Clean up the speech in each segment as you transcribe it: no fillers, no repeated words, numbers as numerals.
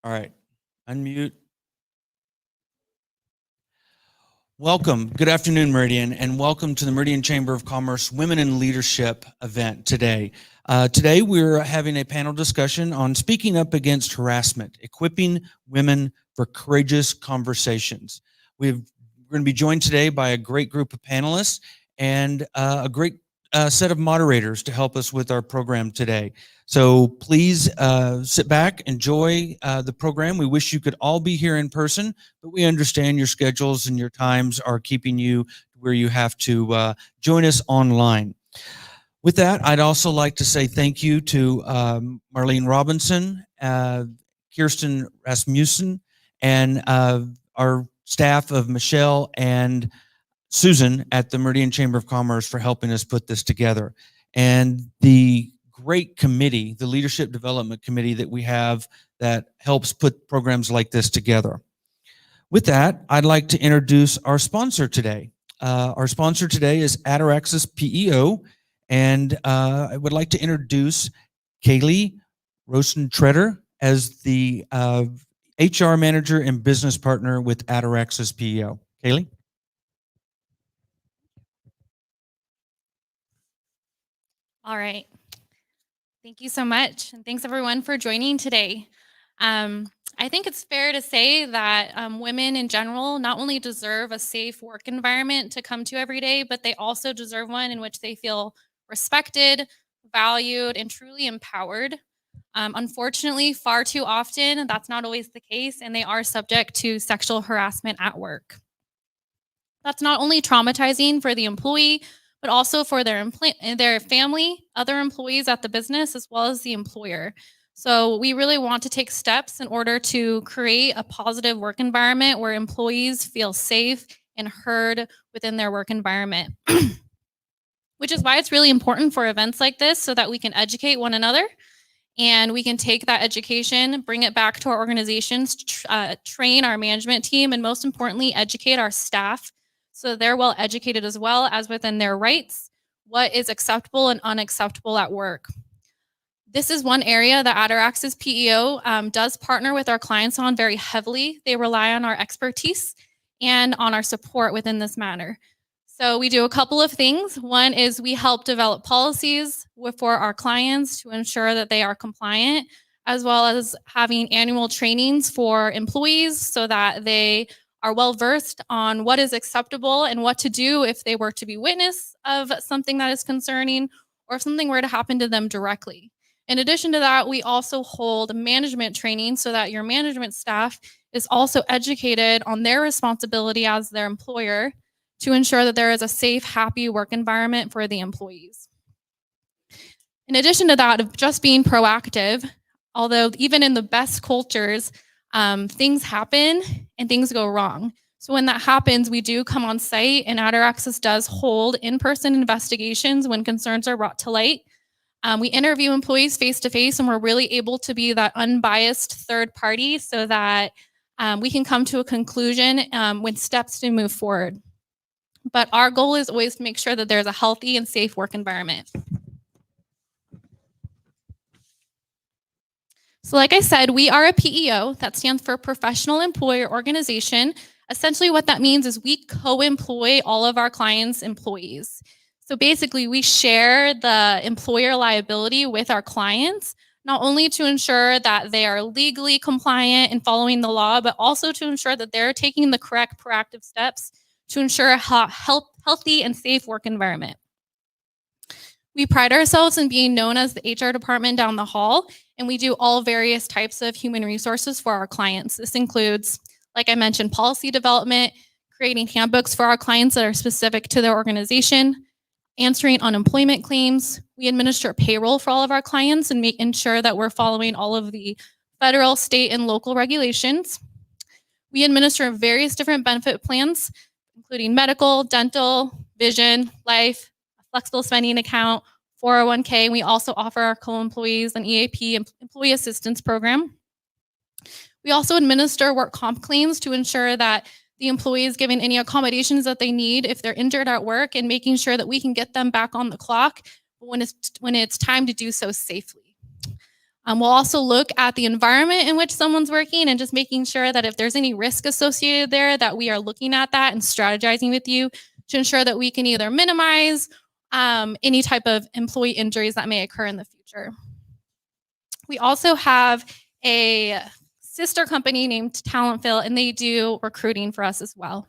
All right, unmute. Welcome. Good afternoon, Meridian, and welcome to the Meridian Chamber of Commerce Women in Leadership event today. Today, we're having a panel discussion on speaking up against harassment, equipping women for courageous conversations. We're going to be joined today by a great group of panelists and a great set of moderators to help us with our program today. So please sit back, enjoy the program. We wish you could all be here in person, but we understand your schedules and your times are keeping you where you have to join us online. With that, I'd also like to say thank you to Marlene Robinson, Kirsten Rasmussen, and our staff of Michelle and Susan at the Meridian Chamber of Commerce for helping us put this together. And the great committee, the Leadership Development Committee that we have that helps put programs like this together. With that, I'd like to introduce our sponsor today. Our sponsor today is Adoraxis PEO, and I would like to introduce Kaylee Rosen-Tretter as the HR Manager and Business Partner with Adoraxis PEO. Kaylee? All right. Thank you so much. And thanks everyone for joining today. I think it's fair to say that women in general not only deserve a safe work environment to come to every day, but they also deserve one in which they feel respected, valued, and truly empowered. Unfortunately, far too often, that's not always the case, and they are subject to sexual harassment at work. That's not only traumatizing for the employee, but also for their family, other employees at the business, as well as the employer. So we really want to take steps in order to create a positive work environment where employees feel safe and heard within their work environment. Which is why it's really important for events like this so that we can educate one another and we can take that education, bring it back to our organizations, train our management team, and most importantly, educate our staff so they're well educated as well as within their rights, what is acceptable and unacceptable at work. This is one area that Adoraxis PEO does partner with our clients on very heavily. They rely on our expertise and on our support within this matter. So we do a couple of things. One is we help develop policies for our clients to ensure that they are compliant, as well as having annual trainings for employees so that they are well versed on what is acceptable and what to do if they were to be witness of something that is concerning or if something were to happen to them directly. In addition to that, we also hold management training so that your management staff is also educated on their responsibility as their employer to ensure that there is a safe, happy work environment for the employees. In addition to that, of just being proactive, although even in the best cultures, things happen and things go wrong. So when that happens, we do come on site, and Adoraxis does hold in-person investigations when concerns are brought to light. We interview employees face-to-face, and we're really able to be that unbiased third party so that we can come to a conclusion with steps to move forward. But our goal is always to make sure that there's a healthy and safe work environment. So like I said, we are a PEO. That stands for Professional Employer Organization. Essentially what that means is we co-employ all of our clients' employees. So basically we share the employer liability with our clients, not only to ensure that they are legally compliant and following the law, but also to ensure that they're taking the correct proactive steps to ensure a healthy and safe work environment. We pride ourselves in being known as the HR department down the hall, and we do all various types of human resources for our clients. This includes, like I mentioned, policy development, creating handbooks for our clients that are specific to their organization, answering unemployment claims. We administer payroll for all of our clients and ensure that we're following all of the federal, state, and local regulations. We administer various different benefit plans, including medical, dental, vision, life, a flexible spending account, 401k. We also offer our co-employees an EAP, Employee Assistance Program. We also administer work comp claims to ensure that the employee is given any accommodations that they need if they're injured at work, and making sure that we can get them back on the clock when it's time to do so safely. We'll also look at the environment in which someone's working and just making sure that if there's any risk associated there, that we are looking at that and strategizing with you to ensure that we can either minimize any type of employee injuries that may occur in the future. We also have a sister company named Talentville, and they do recruiting for us as well.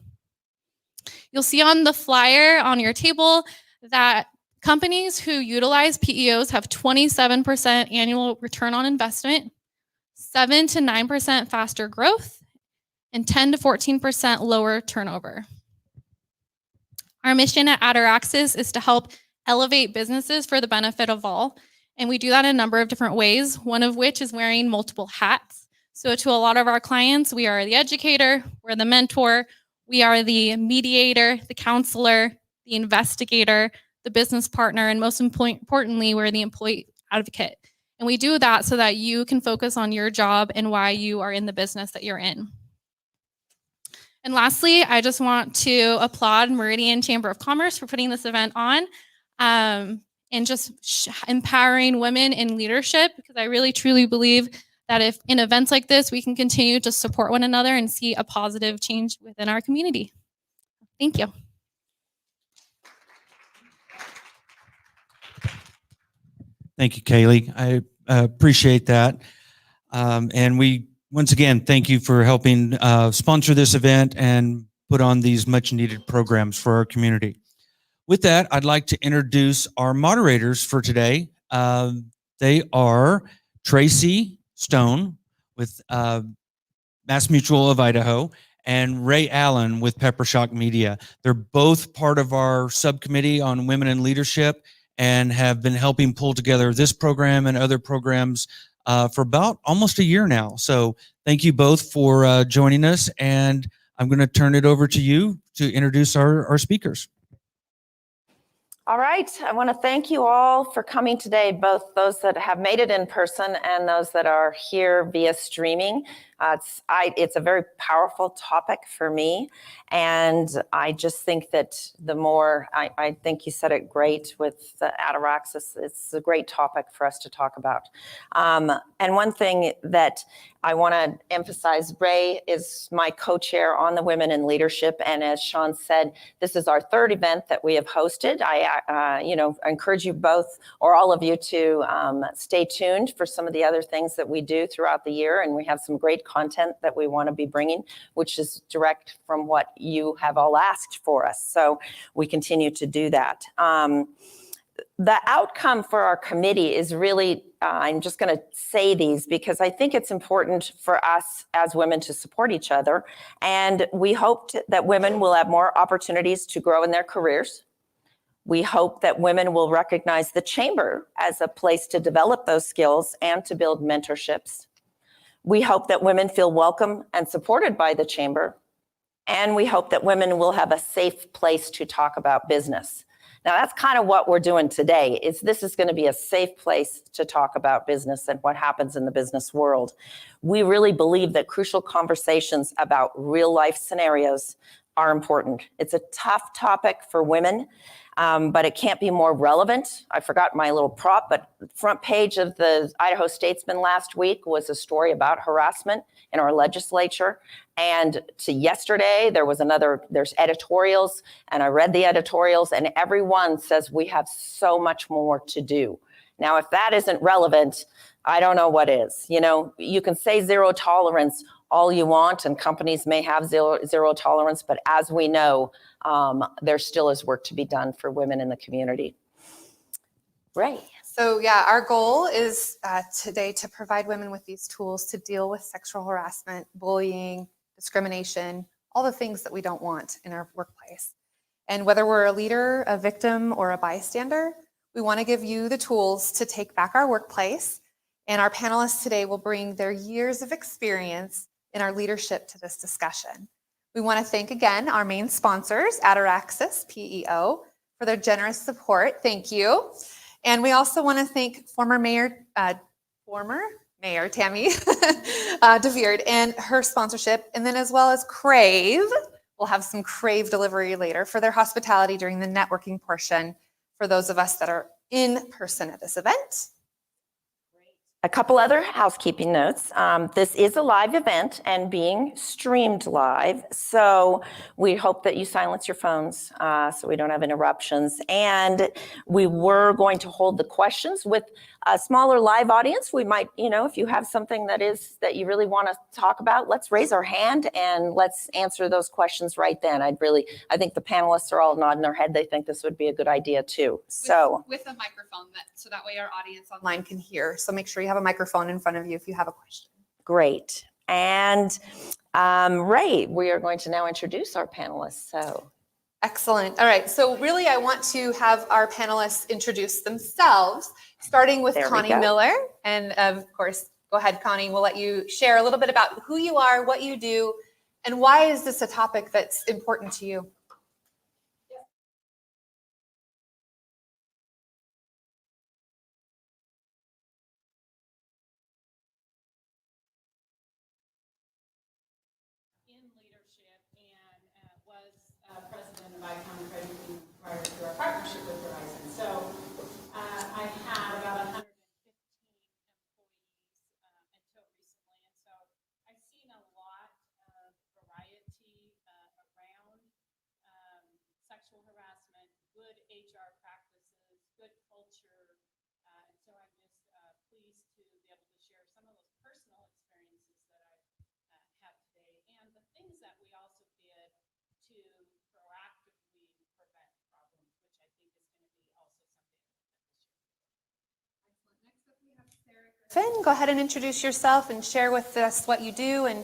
You'll see on the flyer on your table that companies who utilize PEOs have 27% annual return on investment, 7 to 9% faster growth, and 10 to 14% lower turnover. Our mission at Adoraxis is to help elevate businesses for the benefit of all. And we do that in a number of different ways, one of which is wearing multiple hats. So to a lot of our clients, we are the educator, we're the mentor, we are the mediator, the counselor, the investigator, the business partner, and most importantly, we're the employee advocate. And we do that so that you can focus on your job and why you are in the business that you're in. And lastly, I just want to applaud Meridian Chamber of Commerce for putting this event on and just empowering women in leadership, because I really truly believe that if in events like this, we can continue to support one another and see a positive change within our community. Thank you. Thank you, Kaylee. I appreciate that. And we, once again, thank you for helping sponsor this event and put on these much needed programs for our community. With that, I'd like to introduce our moderators for today. They are Tracy Stone with Mass Mutual of Idaho and Ray Allen with Pepper Shock Media. They're both part of our subcommittee on women in leadership and have been helping pull together this program and other programs for about almost a year now. So thank you both for joining us, and I'm going to turn it over to you to introduce our speakers. All right, I want to thank you all for coming today, both those that have made it in person and those that are here via streaming. It's a very powerful topic for me, and I just think that the more, I think you said it great with Adoraxis, it's a great topic for us to talk about. And one thing that I want to emphasize, Ray is my co-chair on the Women in Leadership, and as Sean said, this is our third event that we have hosted. I encourage you both, or all of you, to stay tuned for some of the other things that we do throughout the year, and we have some great content that we want to be bringing, which is direct from what you have all asked for us. So we continue to do that. The outcome for our committee is really, I'm just going to say these because I think it's important for us as women to support each other. And we hope that women will have more opportunities to grow in their careers. We hope that women will recognize the chamber as a place to develop those skills and to build mentorships. We hope that women feel welcome and supported by the chamber. And we hope that women will have a safe place to talk about business. Now, that's kind of what we're doing today. This is going to be a safe place to talk about business and what happens in the business world. We really believe that crucial conversations about real life scenarios are important. It's a tough topic for women, but it can't be more relevant. I forgot my little prop, but front page of the Idaho Statesman last week was a story about harassment in our legislature. And to yesterday, there's editorials, and I read the editorials, and everyone says we have so much more to do. Now, if that isn't relevant, I don't know what is. You know, you can say zero tolerance all you want, and companies may have zero tolerance, but as we know, there still is work to be done for women in the community. Ray. So yeah, our goal is today to provide women with these tools to deal with sexual harassment, bullying, discrimination, all the things that we don't want in our workplace. And whether we're a leader, a victim, or a bystander, we want to give you the tools to take back our workplace. And our panelists today will bring their years of experience in our leadership to this discussion. We want to thank again our main sponsors, Adoraxis, PEO, for their generous support. Thank you. And we also want to thank former Mayor Tammy DeVeerd and her sponsorship, and then as well as Crave. We'll have some Crave delivery later for their hospitality during the networking portion for those of us that are in person at this event. A couple other housekeeping notes. This is a live event and being streamed live, so we hope that you silence your phones so we don't have interruptions. And we were going to hold the questions with a smaller live audience. We might, if you have something that you really want to talk about, let's raise our hand and let's answer those questions right then. I think the panelists are all nodding their head. They think this would be a good idea too. So with a microphone, so that way our audience online can hear. So make sure you have a microphone in front of you if you have a question. Great. And Ray, we are going to now introduce our panelists. So excellent. All right. So really, I want to have our panelists introduce themselves, starting with Connie Miller. And of course, go ahead, Connie. We'll let you share a little bit about who you are, what you do, and why is this a topic that's important to you? President of Icon Credit Union prior to our partnership with Horizon. So I had about 115 employees until recently. And so I've seen a lot of variety around sexual harassment, good HR practices, good culture. And so I'm just pleased to be able to share some of those personal experiences that I have today and the things that we also did to proactively prevent problems, which I think is going to be also something that we'll share. Excellent. Next up, we have Sarah Griffin. Go ahead and introduce yourself and share with us what you do and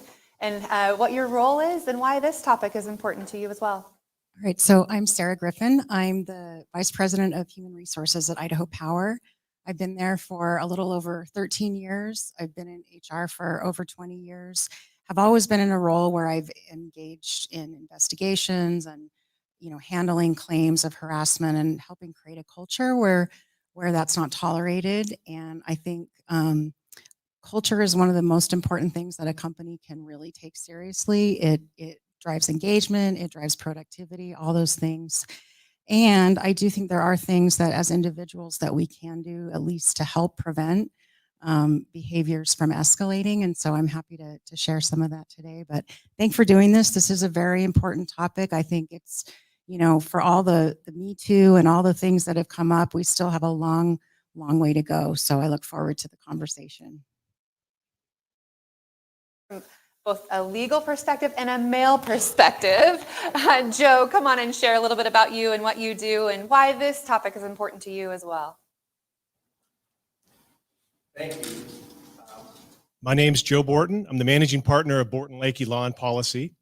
what your role is and why this topic is important to you as well. All right, so I'm Sarah Griffin. I'm the Vice President of Human Resources at Idaho Power. I've been there for a little over 13 years. I've been in HR for over 20 years. I've always been in a role where I've engaged in investigations and, handling claims of harassment and helping create a culture where that's not tolerated. And I think culture is one of the most important things that a company can really take seriously. It drives engagement, it drives productivity, all those things. And I do think there are things that as individuals that we can do at least to help prevent behaviors from escalating. And so I'm happy to share some of that today. But thanks for doing this. This is a very important topic. I think it's, for all the Me Too and all the things that have come up, we still have a long way to go. So I look forward to the conversation. Both a legal perspective and a male perspective. Joe, come on and share a little bit about you and what you do and why this topic is important to you as well. Thank you. My name's Joe Borton. I'm the managing partner of Borton Lakey Law and Policy.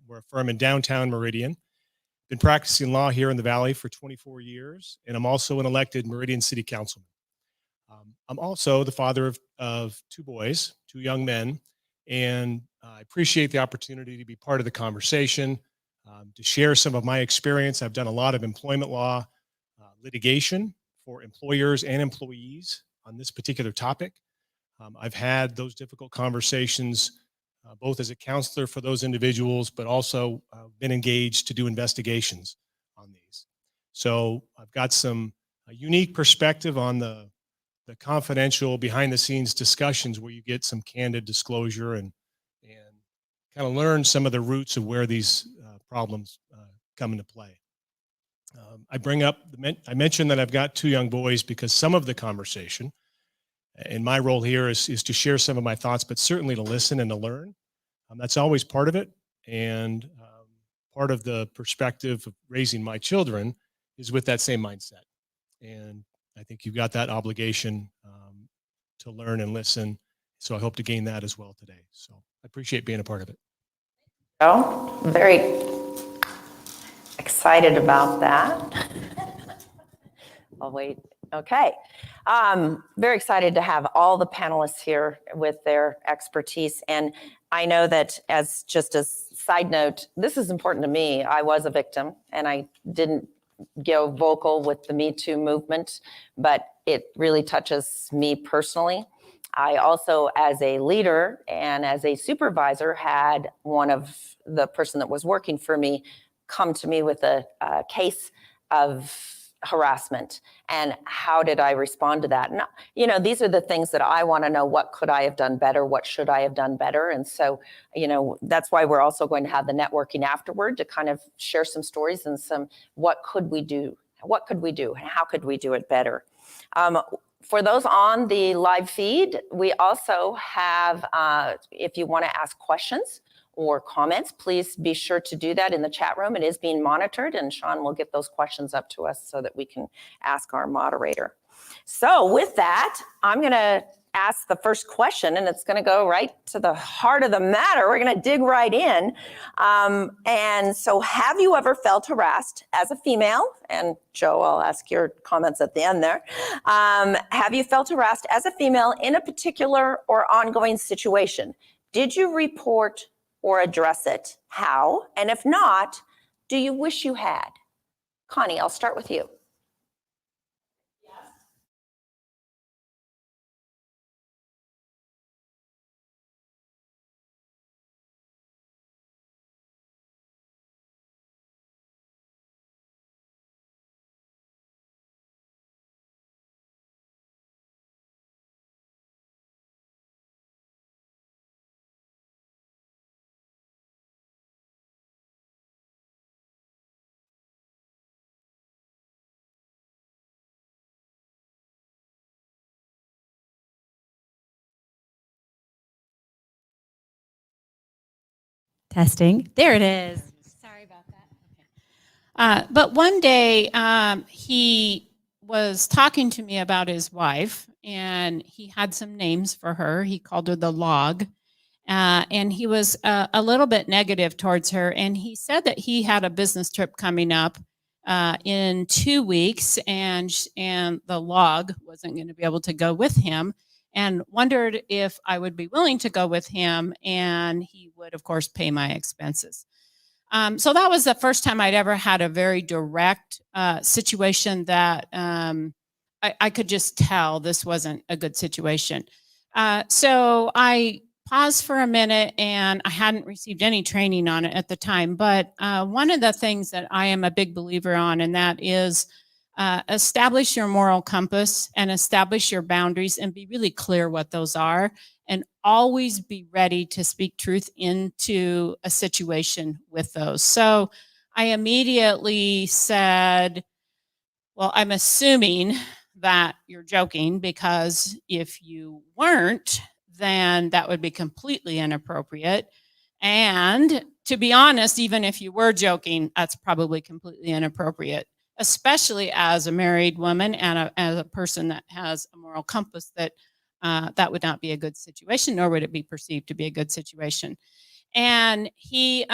We're a firm in downtown Meridian. Been practicing law here in the Valley for 24 years, and I'm also an elected Meridian City Councilman. I'm also the father of two boys, two young men, and I appreciate the opportunity to be part of the conversation, to share some of my experience. I've done a lot of employment law litigation for employers and employees on this particular topic. I've had those difficult conversations both as a counselor for those individuals, but also been engaged to do investigations on these. So I've got some unique perspective on the confidential behind the scenes discussions where you get some candid disclosure and kind of learn some of the roots of where these problems come into play. I mentioned that I've got two young boys because some of the conversation and my role here is to share some of my thoughts, but certainly to listen and to learn. That's always part of it. And part of the perspective of raising my children is with that same mindset. And I think you've got that obligation to learn and listen. So I hope to gain that as well today. So I appreciate being a part of it. Oh, very excited about that. I'll wait. Okay. Very excited to have all the panelists here with their expertise. And I know that as just a side note, this is important to me. I was a victim and I didn't go vocal with the Me Too movement, but it really touches me personally. I also, as a leader and as a supervisor, had one of the person that was working for me come to me with a case of harassment, and how did I respond to that? And, you know, these are the things that I want to know. What could I have done better? What should I have done better? And so, you know, that's why we're also going to have the networking afterward to kind of share some stories and some, what could we do? What could we do? And how could we do it better? For those on the live feed, we also have, if you want to ask questions or comments, please be sure to do that in the chat room. It is being monitored, and Sean will get those questions up to us so that we can ask our moderator. So with that, I'm going to ask the first question, and it's going to go right to the heart of the matter. We're going to dig right in. And so have you ever felt harassed as a female? And Joe, I'll ask your comments at the end there. Have you felt harassed as a female in a particular or ongoing situation? Did you report or address it? How? And if not, do you wish you had? Connie, I'll start with you. Testing. There it is. Sorry about that. But one day he was talking to me about his wife, and he had some names for her. He called her the Log. And he was a little bit negative towards her. And he said that he had a business trip coming up in 2 weeks, and the Log wasn't going to be able to go with him, and wondered if I would be willing to go with him, and he would, of course, pay my expenses. So that was the first time I'd ever had a very direct situation that I could just tell this wasn't a good situation. So I paused for a minute, and I hadn't received any training on it at the time. But one of the things that I am a big believer on, and that is establish your moral compass and establish your boundaries and be really clear what those are, and always be ready to speak truth into a situation with those. So I immediately said, well, I'm assuming that you're joking, because if you weren't, then that would be completely inappropriate. And to be honest, even if you were joking, that's probably completely inappropriate, especially as a married woman and as a person that has a moral compass, that that would not be a good situation, nor would it be perceived to be a good situation. And he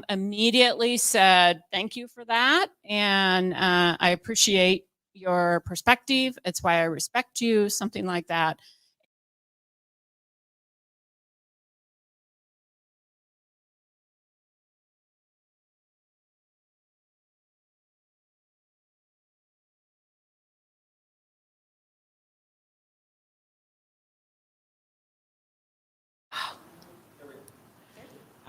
immediately said, thank you for that. And I appreciate your perspective. It's why I respect you, something like that.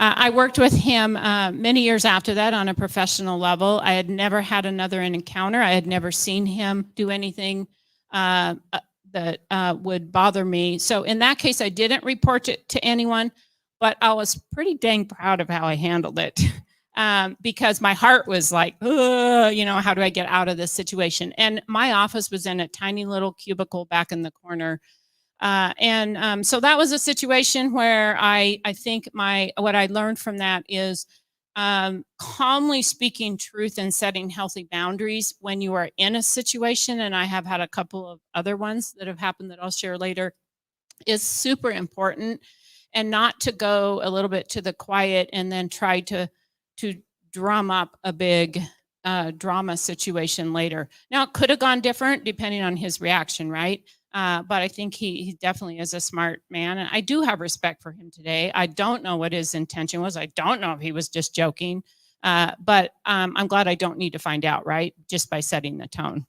I worked with him many years after that on a professional level. I had never had another encounter. I had never seen him do anything that would bother me. So in that case, I didn't report it to anyone, but I was pretty dang proud of how I handled it. Because my heart was like, you know, how do I get out of this situation? And my office was in a tiny little cubicle back in the corner. So that was a situation where I think what I learned from that is calmly speaking truth and setting healthy boundaries when you are in a situation. And I have had a couple of other ones that have happened that I'll share later, is super important, and not to go a little bit to the quiet and then try to drum up a big drama situation later. Now, it could have gone different depending on his reaction, right? But I think he definitely is a smart man. And I do have respect for him today. I don't know what his intention was. I don't know if he was just joking. But I'm glad I don't need to find out, right? Just by setting the tone.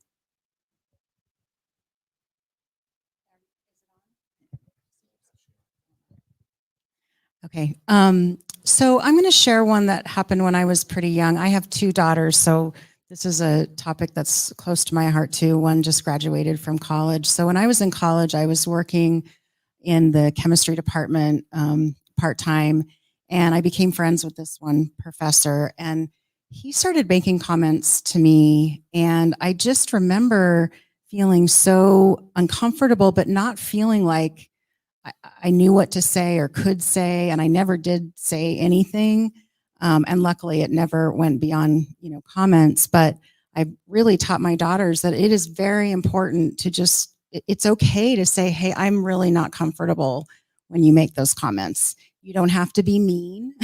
Okay. So I'm going to share one that happened when I was pretty young. I have 2 daughters, so This is a topic that's close to my heart too. One just graduated from college. So when I was in college, I was working in the chemistry department part-time, and I became friends with this one professor, and he started making comments to me, and I just remember feeling so uncomfortable, but not feeling like I knew what to say or could say, and I never did say anything. And luckily it never went beyond, comments, but I really taught my daughters that it is very important to just, it's okay to say, hey, I'm really not comfortable when you make those comments. You don't have to be mean.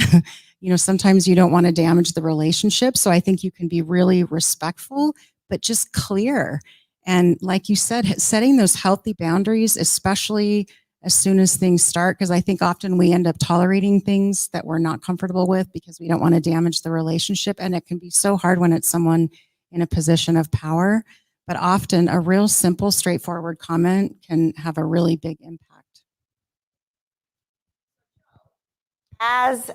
Sometimes you don't want to damage the relationship. So I think you can be really respectful, but just clear. And like you said, setting those healthy boundaries, especially as soon as things start, because I think often we end up tolerating things that we're not comfortable with because we don't want to damage the relationship. And it can be so hard when it's someone in a position of power. But often a real simple, straightforward comment can have a really big impact. As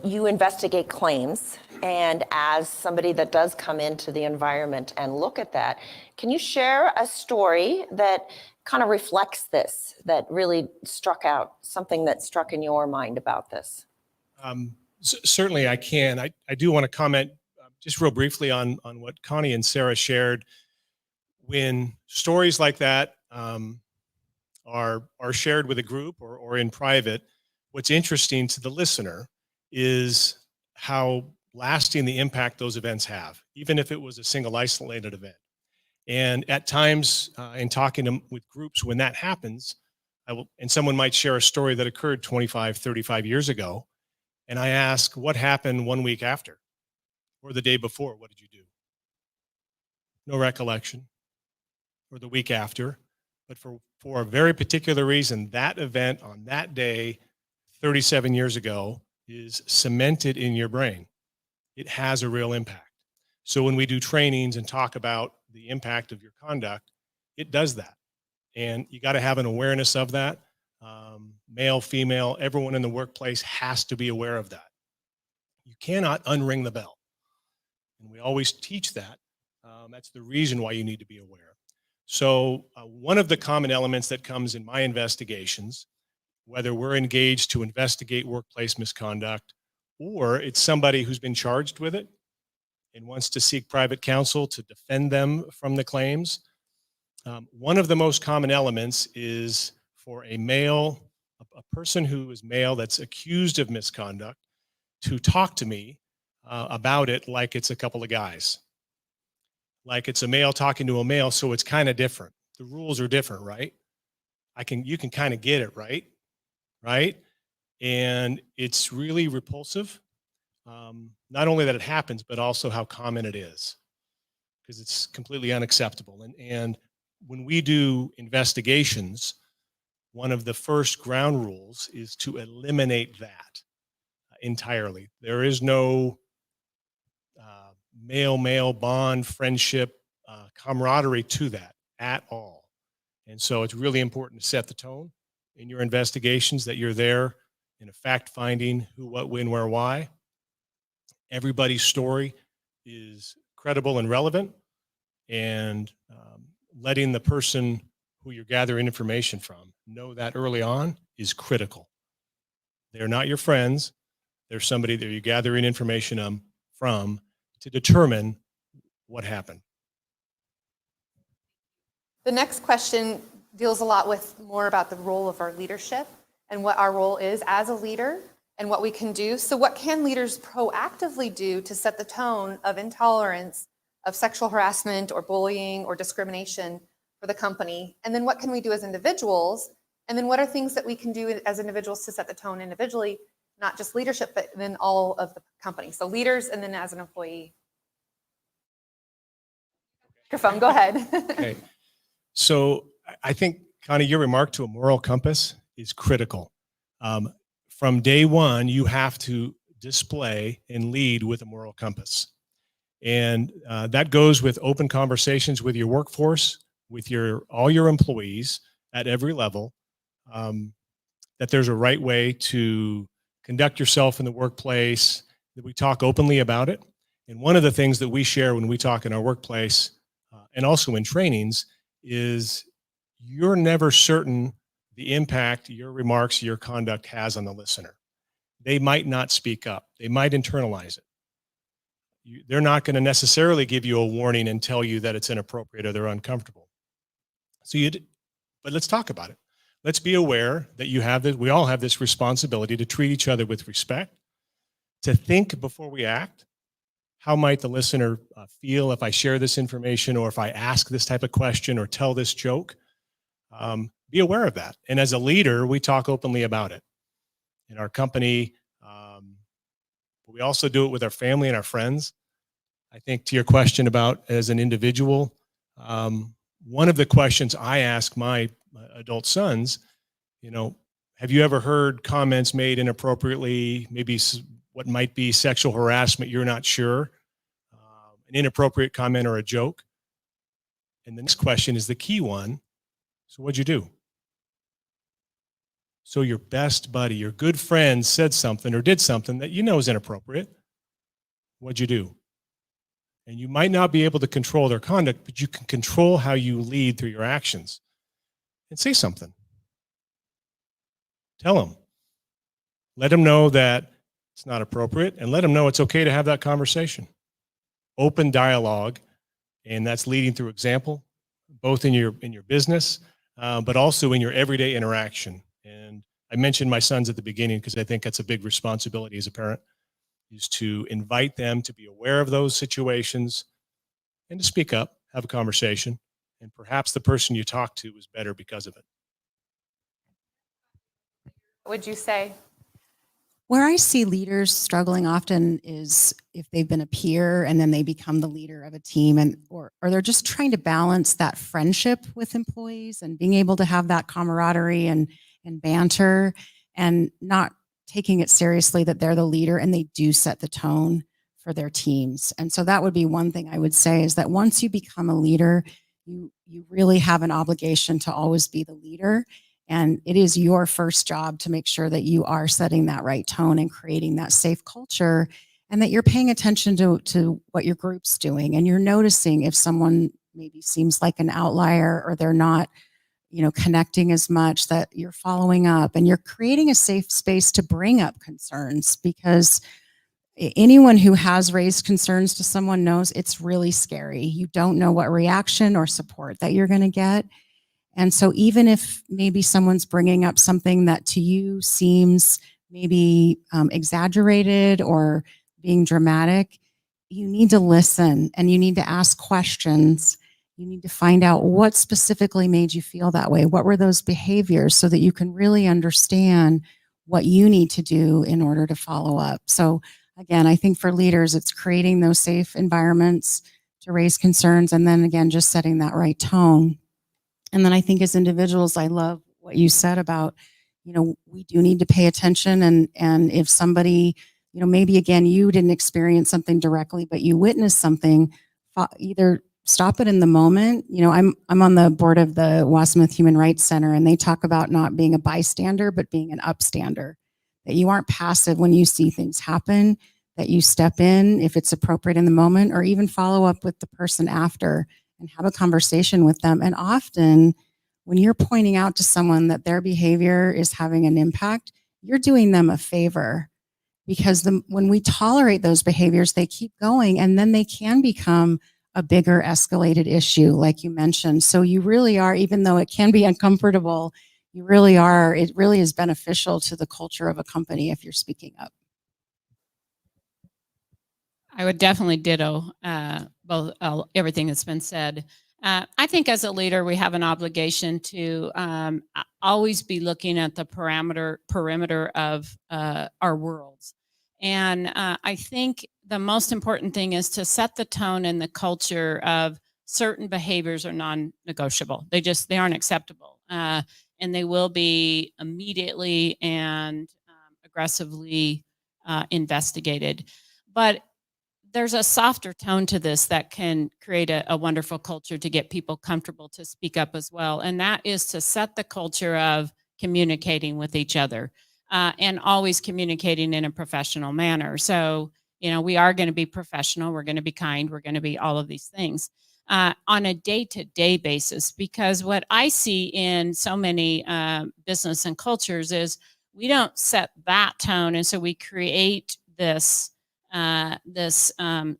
you investigate claims, and as somebody that does come into the environment and look at that, can you share a story that kind of reflects this, that really struck out, something that struck in your mind about this? Certainly I can. I do want to comment just real briefly on what Connie and Sarah shared. When stories like that are shared with a group or in private, what's interesting to the listener is how lasting the impact those events have, even if it was a single isolated event. And at times in talking with groups, when that happens, and someone might share a story that occurred 25, 35 years ago, and I ask, what happened 1 week after or the day before? What did you do? No recollection. Or the week after. But for a very particular reason, that event on that day 37 years ago is cemented in your brain. It has a real impact. So when we do trainings and talk about the impact of your conduct, it does that. And you got to have an awareness of that. Male, female, everyone in the workplace has to be aware of that. You cannot unring the bell. And we always teach that. That's the reason why you need to be aware. So one of the common elements that comes in my investigations, whether we're engaged to investigate workplace misconduct or it's somebody who's been charged with it and wants to seek private counsel to defend them from the claims, one of the most common elements is for a male, a person who is male that's accused of misconduct, to talk to me about it like it's a couple of guys. Like it's a male talking to a male, so it's kind of different. The rules are different, right? You can kind of get it, right? Right? And it's really repulsive. Not only that it happens, but also how common it is, because it's completely unacceptable. And when we do investigations, one of the first ground rules is to eliminate that entirely. There is no male-male bond, friendship, camaraderie to that at all. And so it's really important to set the tone in your investigations, that you're there in a fact-finding who, what, when, where, why. Everybody's story is credible and relevant, and letting the person who you're gathering information from know that early on is critical. They're not your friends. They're somebody that you're gathering information from to determine what happened. The next question deals a lot with more about the role of our leadership and what our role is as a leader and what we can do. So what can leaders proactively do to set the tone of intolerance, of sexual harassment or bullying or discrimination for the company? And then what can we do as individuals? And then what are things that we can do as individuals to set the tone individually, not just leadership, but then all of the company? So leaders and then as an employee. Griffin, go ahead. Okay. So I think, Connie, your remark to a moral compass is critical. From day one, you have to display and lead with a moral compass. And that goes with open conversations with your workforce, with all your employees at every level, that there's a right way to conduct yourself in the workplace, that we talk openly about it, And one of the things that we share when we talk in our workplace and also in trainings is you're never certain the impact your remarks, your conduct has on the listener. They might not speak up. They might internalize it. They're not going to necessarily give you a warning and tell you that it's inappropriate or they're uncomfortable. But let's talk about it. Let's be aware that we all have this responsibility to treat each other with respect, to think before we act. How might the listener feel if I share this information, or if I ask this type of question or tell this joke? Be aware of that. And as a leader, we talk openly about it in our company. But we also do it with our family and our friends. I think to your question about as an individual, one of the questions I ask my adult sons, have you ever heard comments made inappropriately, maybe what might be sexual harassment, you're not sure, an inappropriate comment or a joke? And the next question is the key one. So what'd you do? So your best buddy, your good friend said something or did something that you know is inappropriate. What'd you do? And you might not be able to control their conduct, but you can control how you lead through your actions. And say something. Tell them. Let them know that it's not appropriate, and let them know it's okay to have that conversation. Open dialogue, and that's leading through example, both in your business, but also in your everyday interaction. And I mentioned my sons at the beginning because I think that's a big responsibility as a parent, is to invite them to be aware of those situations and to speak up, have a conversation, and perhaps the person you talk to is better because of it. What would you say? Where I see leaders struggling often is if they've been a peer and then they become the leader of a team, or they're just trying to balance that friendship with employees and being able to have that camaraderie and banter, and not taking it seriously that they're the leader and they do set the tone for their teams. And so that would be one thing I would say, is that once you become a leader, you really have an obligation to always be the leader. And it is your first job to make sure that you are setting that right tone and creating that safe culture, and that you're paying attention to what your group's doing, and you're noticing if someone maybe seems like an outlier or they're not, connecting as much, that you're following up and you're creating a safe space to bring up concerns, because anyone who has raised concerns to someone knows it's really scary. You don't know what reaction or support that you're going to get. And so even if maybe someone's bringing up something that to you seems maybe exaggerated or being dramatic, you need to listen and you need to ask questions. You need to find out what specifically made you feel that way. What were those behaviors, so that you can really understand what you need to do in order to follow up. So again, I think for leaders, it's creating those safe environments to raise concerns, and then again, just setting that right tone. And then I think as individuals, I love what you said about, we do need to pay attention. And if somebody, maybe again, you didn't experience something directly, but you witnessed something, either stop it in the moment. I'm on the board of the Wasmuth Human Rights Center, and they talk about not being a bystander, but being an upstander, that you aren't passive when you see things happen, that you step in if it's appropriate in the moment, or even follow up with the person after and have a conversation with them. And often when you're pointing out to someone that their behavior is having an impact, you're doing them a favor, because when we tolerate those behaviors, they keep going, and then they can become a bigger escalated issue, like you mentioned. So you really are, even though it can be uncomfortable, it really is beneficial to the culture of a company if you're speaking up. I would definitely ditto both everything that's been said. I think as a leader, we have an obligation to always be looking at the perimeter of our worlds. And I think the most important thing is to set the tone and the culture of certain behaviors are non-negotiable. They aren't acceptable. And they will be immediately and aggressively investigated. But there's a softer tone to this that can create a wonderful culture to get people comfortable to speak up as well. And that is to set the culture of communicating with each other and always communicating in a professional manner. So we are going to be professional, we're going to be kind, we're going to be all of these things on a day-to-day basis. Because what I see in so many business and cultures is we don't set that tone, and so we create this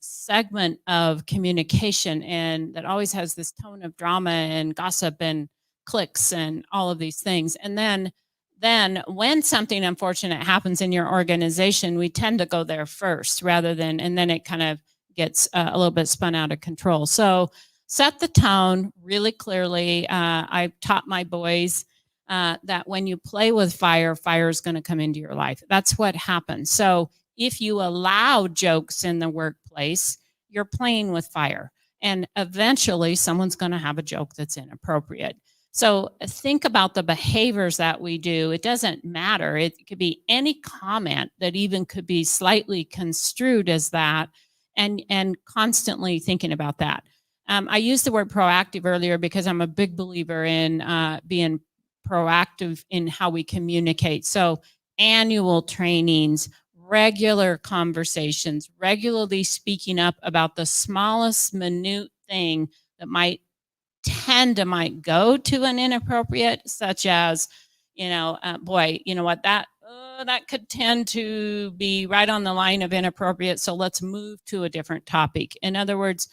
segment of communication, and that always has this tone of drama and gossip and clicks and all of these things. And then when something unfortunate happens in your organization, we tend to go there first rather than, and then it kind of gets a little bit spun out of control. So set the tone really clearly. I've taught my boys that when you play with fire, fire is going to come into your life. That's what happens. So if you allow jokes in the workplace, you're playing with fire. And eventually someone's going to have a joke that's inappropriate. So think about the behaviors that we do. It doesn't matter. It could be any comment that even could be slightly construed as that, and constantly thinking about that. I used the word proactive earlier because I'm a big believer in being proactive in how we communicate. So annual trainings, regular conversations, regularly speaking up about the smallest minute thing that might go to an inappropriate, such as, boy, you know what, that could tend to be right on the line of inappropriate. So let's move to a different topic. In other words,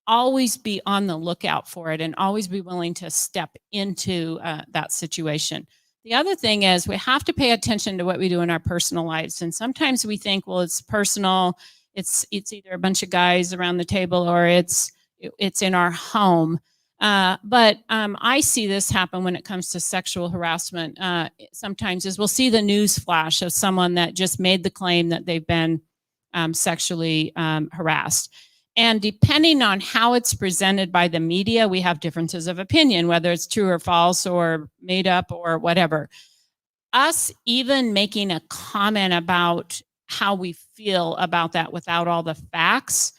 always be on the lookout for it and always be willing to step into that situation. The other thing is we have to pay attention to what we do in our personal lives. And sometimes we think, well, it's personal. It's either a bunch of guys around the table or it's in our home. But I see this happen when it comes to sexual harassment. Sometimes is we'll see the news flash of someone that just made the claim that they've been sexually harassed. And depending on how it's presented by the media, we have differences of opinion, whether it's true or false or made up or whatever. Us even making a comment about how we feel about that without all the facts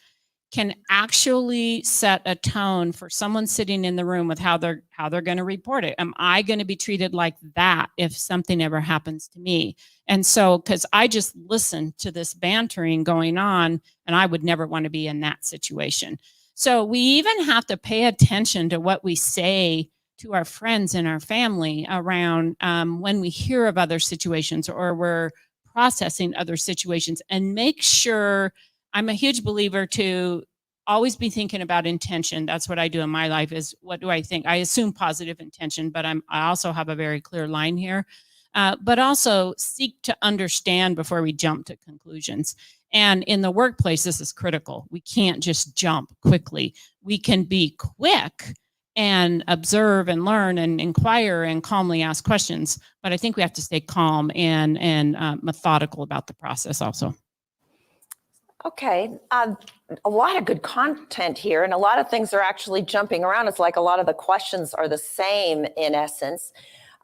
can actually set a tone for someone sitting in the room with how they're going to report it. Am I going to be treated like that if something ever happens to me? And so, because I just listened to this bantering going on, and I would never want to be in that situation. So we even have to pay attention to what we say to our friends and our family around when we hear of other situations or we're processing other situations, and make sure. I'm a huge believer to always be thinking about intention. That's what I do in my life is, what do I think? I assume positive intention, but I also have a very clear line here. But also seek to understand before we jump to conclusions. And in the workplace, this is critical. We can't just jump quickly. We can be quick and observe and learn and inquire and calmly ask questions. But I think we have to stay calm and methodical about the process also. Okay, a lot of good content here, and a lot of things are actually jumping around. It's like a lot of the questions are the same in essence.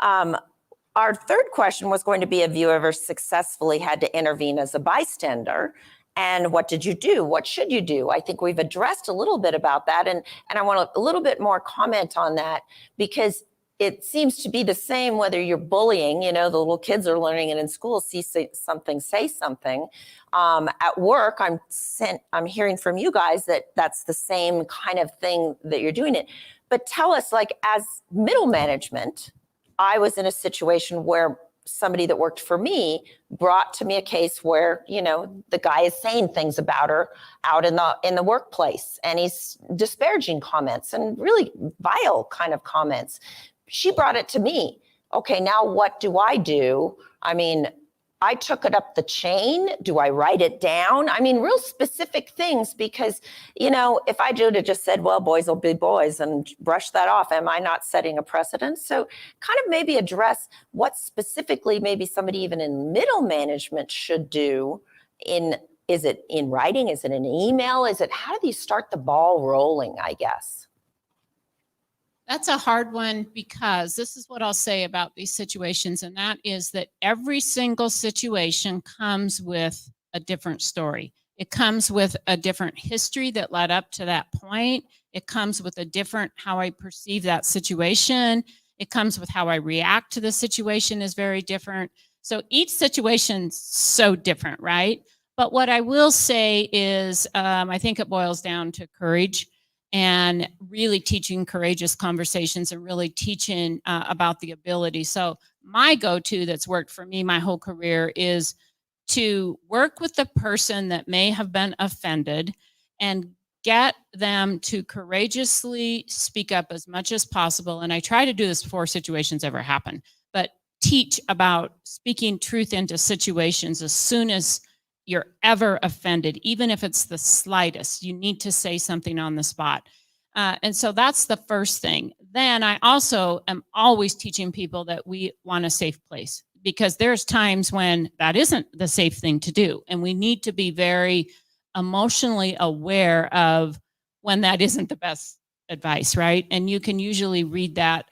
Our third question was going to be, have you ever successfully had to intervene as a bystander? And what did you do? What should you do? I think we've addressed a little bit about that, and I want a little bit more comment on that, because it seems to be the same whether you're bullying, the little kids are learning it in school, see something, say something. At work, I'm hearing from you guys that that's the same kind of thing that you're doing it. But tell us, like, as middle management, I was in a situation where somebody that worked for me brought to me a case where, the guy is saying things about her out in the workplace, and he's disparaging comments and really vile kind of comments. She brought it to me. Okay, now what do I do? I mean, I took it up the chain. Do I write it down? I mean, real specific things, because, if I would have just said, well, boys will be boys and brush that off, am I not setting a precedent? So kind of maybe address what specifically maybe somebody even in middle management should do is it in writing? Is it an email? How do you start the ball rolling, I guess? That's a hard one, because this is what I'll say about these situations, and that is that every single situation comes with a different story. It comes with a different history that led up to that point. It comes with a different how I perceive that situation. It comes with how I react to the situation is very different. So each situation's so different, right? But what I will say is, I think it boils down to courage and really teaching courageous conversations and really teaching about the ability. So my go-to that's worked for me my whole career is to work with the person that may have been offended and get them to courageously speak up as much as possible. And I try to do this before situations ever happen, but teach about speaking truth into situations as soon as you're ever offended, even if it's the slightest. You need to say something on the spot. And so that's the first thing. Then I also am always teaching people that we want a safe place, because there's times when that isn't the safe thing to do. And we need to be very emotionally aware of when that isn't the best advice, right? And you can usually read that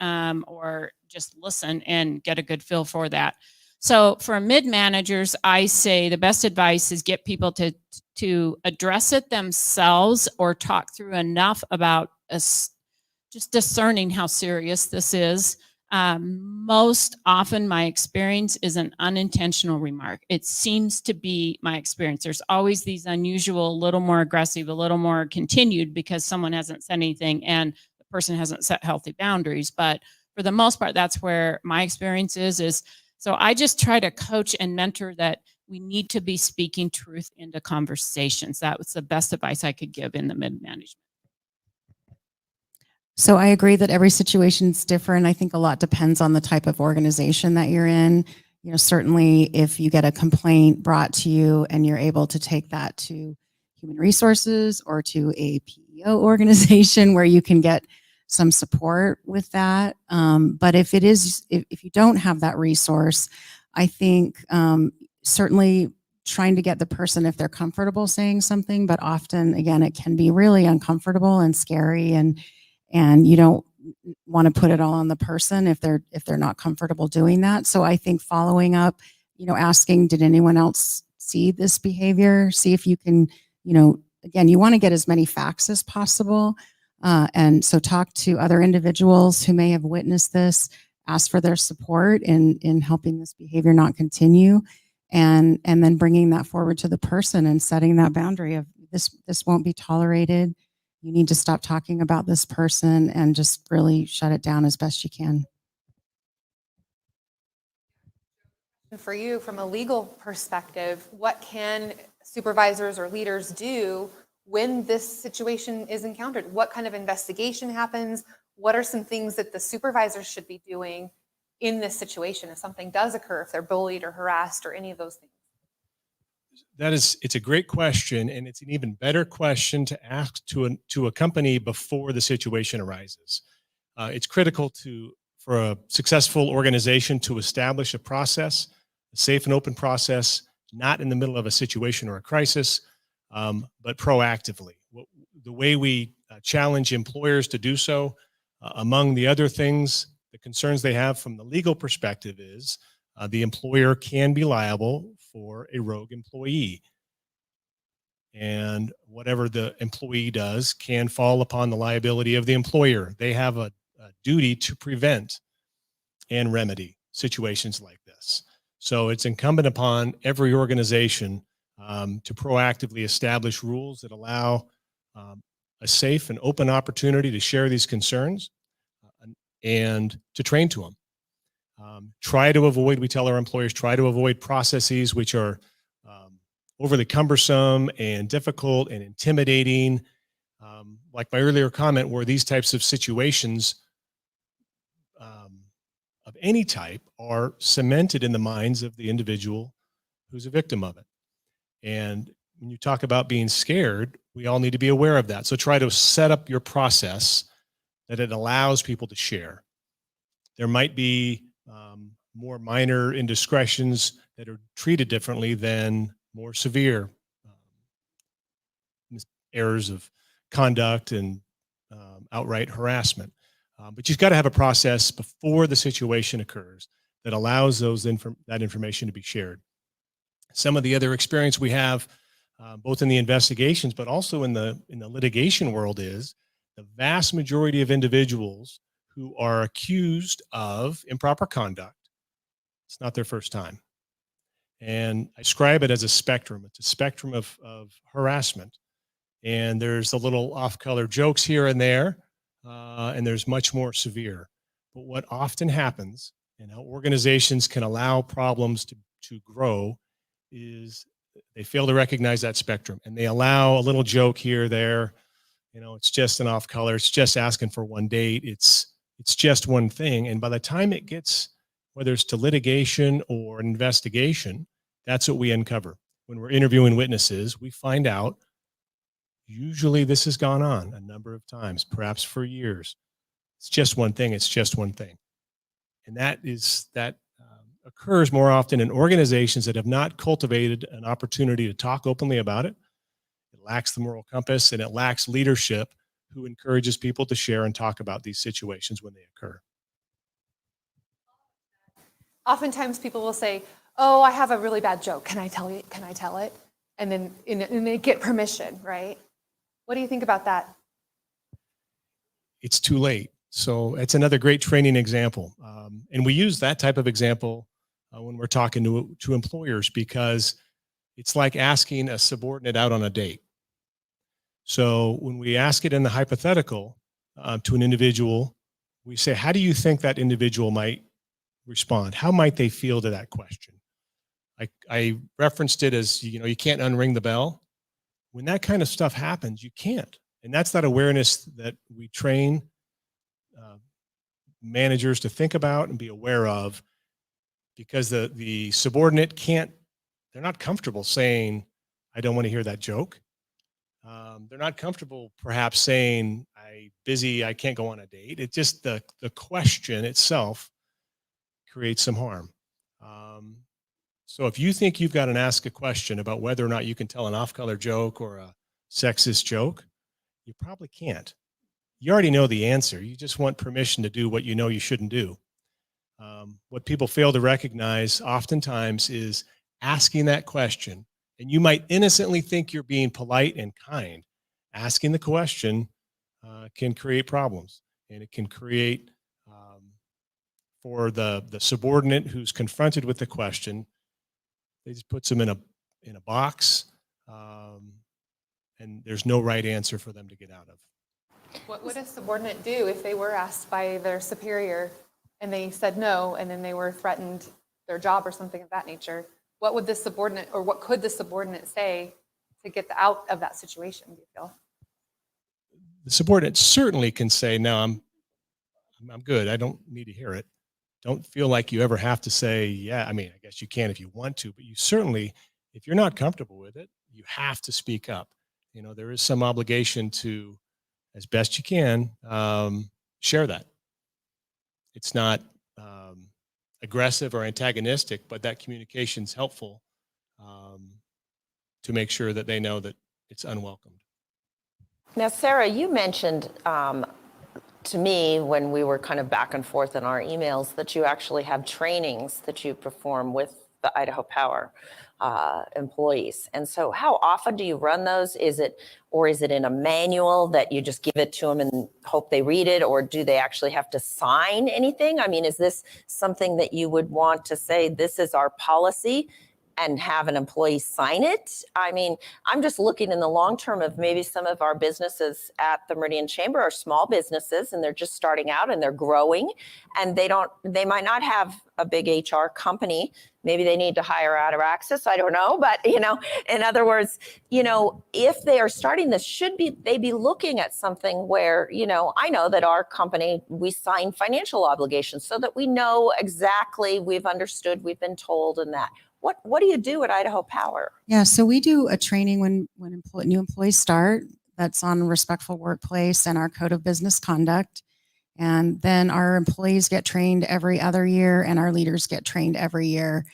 or just listen and get a good feel for that. So for mid-managers, I say the best advice is get people to address it themselves or talk through enough about just discerning how serious this is. Most often my experience is an unintentional remark. It seems to be my experience. There's always these unusual, a little more aggressive, a little more continued because someone hasn't said anything and the person hasn't set healthy boundaries. But for the most part, that's where my experience is. So I just try to coach and mentor that we need to be speaking truth into conversations. That was the best advice I could give in the mid-management. So I agree that every situation is different. I think a lot depends on the type of organization that you're in. You know, certainly if you get a complaint brought to you and you're able to take that to human resources or to a PEO organization where you can get some support with that. But if you don't have that resource, I think certainly trying to get the person, if they're comfortable saying something, but often again, it can be really uncomfortable and scary, and you don't want to put it all on the person if they're not comfortable doing that. So I think following up, asking, did anyone else see this behavior? See if you can, again, you want to get as many facts as possible. And so talk to other individuals who may have witnessed this, ask for their support in helping this behavior not continue, and then bringing that forward to the person and setting that boundary of this won't be tolerated. You need to stop talking about this person and just really shut it down as best you can. For you, from a legal perspective, what can supervisors or leaders do when this situation is encountered? What kind of investigation happens? What are some things that the supervisors should be doing in this situation if something does occur, if they're bullied or harassed or any of those things? It's a great question, and it's an even better question to ask to a company before the situation arises. It's critical for a successful organization to establish a process, a safe and open process, not in the middle of a situation or a crisis, but proactively. The way we challenge employers to do so, among the other things, the concerns they have from the legal perspective is the employer can be liable for a rogue employee. And whatever the employee does can fall upon the liability of the employer. They have a duty to prevent and remedy situations like this. So it's incumbent upon every organization to proactively establish rules that allow a safe and open opportunity to share these concerns and to train to them. We tell our employers, try to avoid processes which are overly cumbersome and difficult and intimidating. Like my earlier comment, where these types of situations of any type are cemented in the minds of the individual who's a victim of it. And when you talk about being scared, we all need to be aware of that. So try to set up your process that it allows people to share. There might be more minor indiscretions that are treated differently than more severe errors of conduct and outright harassment. But you've got to have a process before the situation occurs that allows that information to be shared. Some of the other experience we have, both in the investigations, but also in the litigation world, is the vast majority of individuals who are accused of improper conduct, it's not their first time. And I describe it as a spectrum. It's a spectrum of harassment. And there's a little off-color jokes here and there, and there's much more severe. But what often happens, and how organizations can allow problems to grow, is they fail to recognize that spectrum, and they allow a little joke here, there. You know, it's just an off color. It's just asking for one date. It's just one thing. And by the time it gets, whether it's to litigation or an investigation, that's what we uncover. When we're interviewing witnesses, we find out usually this has gone on a number of times, perhaps for years. It's just one thing. It's just one thing. And that occurs more often in organizations that have not cultivated an opportunity to talk openly about it. It lacks the moral compass, and it lacks leadership who encourages people to share and talk about these situations when they occur. Oftentimes people will say, oh, I have a really bad joke. Can I tell you? Can I tell it? And then they get permission, right? What do you think about that? It's too late. So it's another great training example. And we use that type of example when we're talking to employers, because it's like asking a subordinate out on a date. So when we ask it in the hypothetical to an individual, we say, how do you think that individual might respond? How might they feel to that question? I referenced it as, you can't unring the bell. When that kind of stuff happens, you can't. And that's that awareness that we train managers to think about and be aware of, because the subordinate they're not comfortable saying, I don't want to hear that joke. They're not comfortable perhaps saying, I'm busy, I can't go on a date. It's just the question itself creates some harm. So if you think you've got to ask a question about whether or not you can tell an off-color joke or a sexist joke, you probably can't. You already know the answer. You just want permission to do what you know you shouldn't do. What people fail to recognize oftentimes is asking that question, and you might innocently think you're being polite and kind. Asking the question can create problems, and it can create, for the subordinate who's confronted with the question, they just puts them in a box, and there's no right answer for them to get out of. What would a subordinate do if they were asked by their superior and they said no, and then they were threatened their job or something of that nature? What would the subordinate, or what could the subordinate say to get out of that situation, do you feel? The subordinate certainly can say, no, I'm good. I don't need to hear it. Don't feel like you ever have to say, yeah, I guess you can if you want to, but you certainly, if you're not comfortable with it, you have to speak up. There is some obligation to, as best you can, share that. It's not aggressive or antagonistic, but that communication is helpful to make sure that they know that it's unwelcomed. Now, Sarah, you mentioned to me when we were kind of back and forth in our emails that you actually have trainings that you perform with the Idaho Power employees. And so how often do you run those? Is it in a manual that you just give it to them and hope they read it? Or do they actually have to sign anything? Is this something that you would want to say, this is our policy, and have an employee sign it? I'm just looking in the long term of maybe some of our businesses at the Meridian Chamber are small businesses, and they're just starting out and they're growing, and they might not have a big HR company. Maybe they need to hire Adoraxis, I don't know. But, in other words, if they are starting this, they be looking at something where, I know that our company, we sign financial obligations so that we know exactly, we've understood, we've been told, and that. What do you do at Idaho Power? Yeah, so we do a training when new employees start that's on respectful workplace and our code of business conduct. And then our employees get trained every other year, and our leaders get trained every year.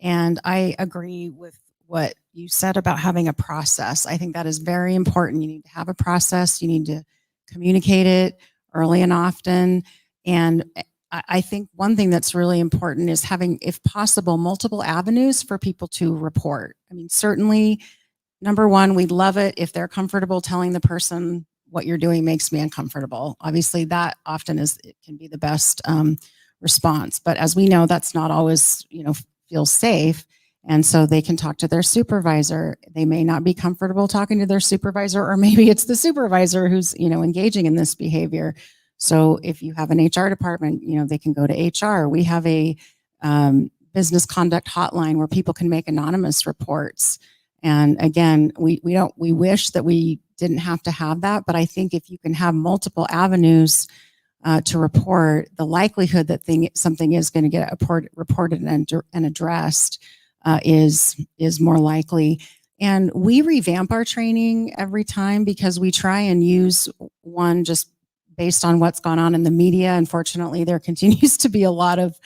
And I agree with what you said about having a process. I think that is very important. You need to have a process. You need to communicate it early and often. And I think one thing that's really important is having, if possible, multiple avenues for people to report. Certainly, number one, we'd love it if they're comfortable telling the person, what you're doing makes me uncomfortable. Obviously, that often it can be the best response. But as we know, that's not always, feels safe. And so they can talk to their supervisor. They may not be comfortable talking to their supervisor, or maybe it's the supervisor who's, engaging in this behavior. So if you have an HR department, they can go to HR. We have a business conduct hotline where people can make anonymous reports. And again, we wish that we didn't have to have that, but I think if you can have multiple avenues to report, the likelihood that something is going to get reported and addressed is more likely. And we revamp our training every time because we try and use one just based on what's gone on in the media. Unfortunately, there continues to be a lot of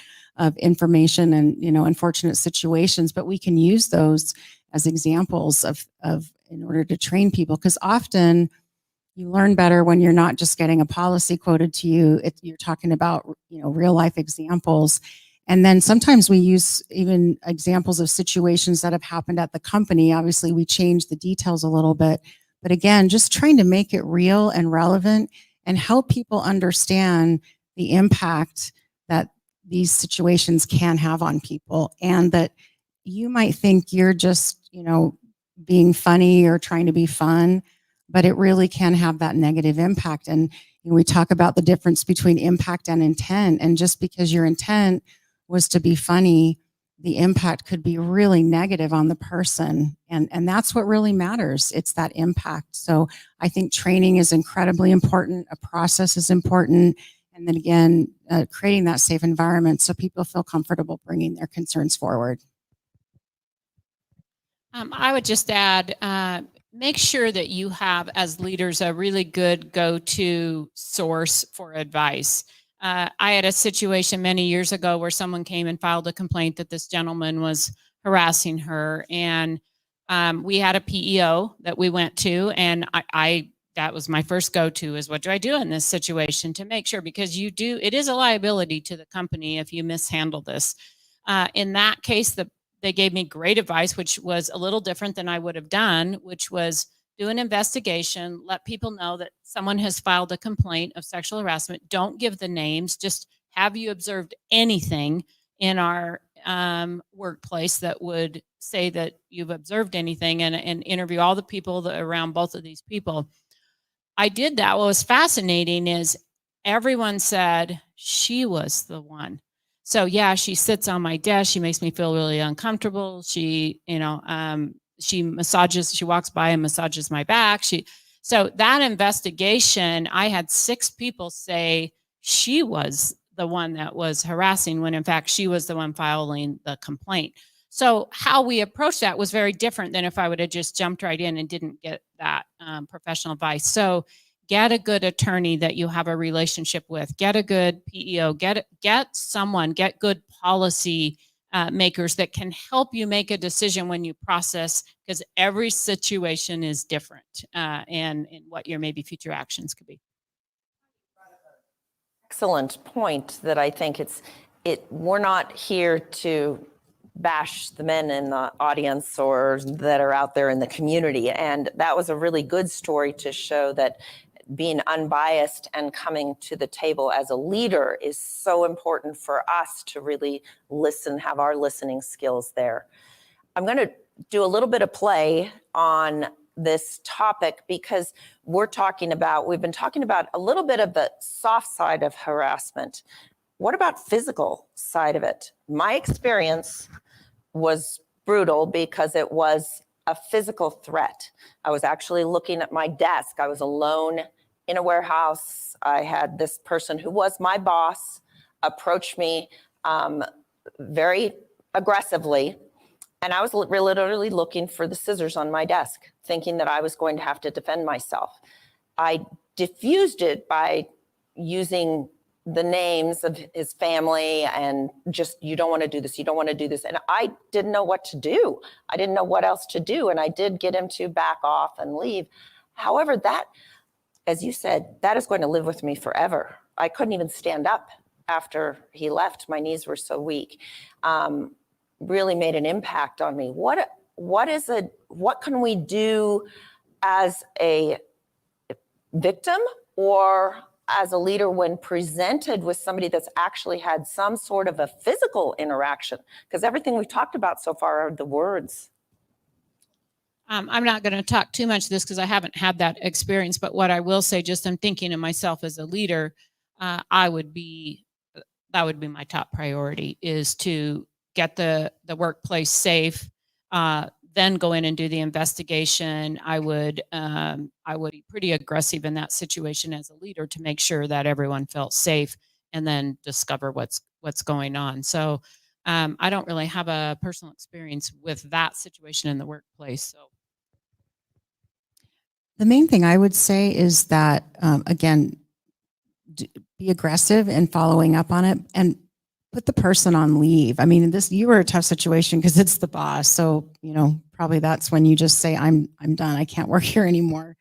information and unfortunate situations, but we can use those as examples of in order to train people, because often you learn better when you're not just getting a policy quoted to you. You're talking about real life examples. And then sometimes we use even examples of situations that have happened at the company. Obviously, we change the details a little bit, but again, just trying to make it real and relevant and help people understand the impact that these situations can have on people, and that you might think you're just, being funny or trying to be fun, but it really can have that negative impact. And we talk about the difference between impact and intent. And just because your intent was to be funny, the impact could be really negative on the person. And that's what really matters. It's that impact. So I think training is incredibly important. A process is important. And then again, creating that safe environment so people feel comfortable bringing their concerns forward. I would just add, make sure that you have, as leaders, a really good go-to source for advice. I had a situation many years ago where someone came and filed a complaint that this gentleman was harassing her. And we had a PEO that we went to, and that was my first go-to, is what do I do in this situation to make sure, because it is a liability to the company if you mishandle this. In that case, they gave me great advice, which was a little different than I would have done, which was do an investigation, let people know that someone has filed a complaint of sexual harassment. Don't give the names. Just have you observed anything in our workplace that would say that you've observed anything, and interview all the people around both of these people. I did that. What was fascinating is everyone said she was the one. So yeah, she sits on my desk. She makes me feel really uncomfortable. She walks by and massages my back. So that investigation, I had 6 people say she was the one that was harassing, when in fact she was the one filing the complaint. So how we approached that was very different than if I would have just jumped right in and didn't get that professional advice. So get a good attorney that you have a relationship with, get a good PEO, get good policy makers that can help you make a decision when you process, because every situation is different and what your maybe future actions could be. Excellent point that I think we're not here to bash the men in the audience or that are out there in the community. And that was a really good story to show that being unbiased and coming to the table as a leader is so important for us to really listen, have our listening skills there. I'm going to do a little bit of play on this topic because we've been talking about a little bit of the soft side of harassment. What about physical side of it? My experience was brutal because it was a physical threat. I was actually looking at my desk. I was alone in a warehouse. I had this person who was my boss approach me very aggressively. And I was literally looking for the scissors on my desk, thinking that I was going to have to defend myself. I diffused it by using the names of his family and just, you don't want to do this, you don't want to do this. And I didn't know what to do. I didn't know what else to do. And I did get him to back off and leave. However, that, as you said, that is going to live with me forever. I couldn't even stand up after he left. My knees were so weak. Really made an impact on me. What can we do as a victim or as a leader when presented with somebody that's actually had some sort of a physical interaction? Because everything we've talked about so far are the words. I'm not going to talk too much of this because I haven't had that experience, but what I will say, just I'm thinking of myself as a leader, that would be my top priority, is to get the workplace safe, then go in and do the investigation. I would be pretty aggressive in that situation as a leader to make sure that everyone felt safe, and then discover what's going on. So I don't really have a personal experience with that situation in the workplace. So The main thing I would say is that, again, be aggressive in following up on it and put the person on leave. I mean, you were a tough situation because it's the boss. So, probably that's when you just say, I'm done. I can't work here anymore.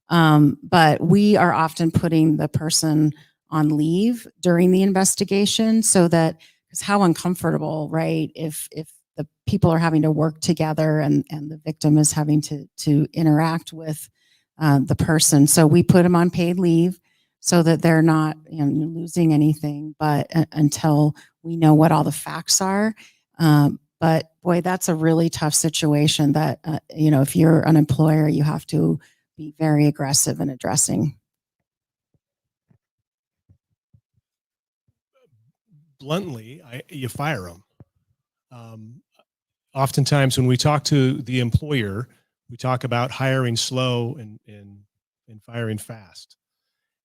But we are often putting the person on leave during the investigation, so that, because how uncomfortable, right? If the people are having to work together and the victim is having to interact with the person. So we put them on paid leave so that they're not losing anything, but until we know what all the facts are. But boy, that's a really tough situation that, if you're an employer, you have to be very aggressive in addressing. Bluntly, you fire them. Oftentimes when we talk to the employer, we talk about hiring slow and firing fast.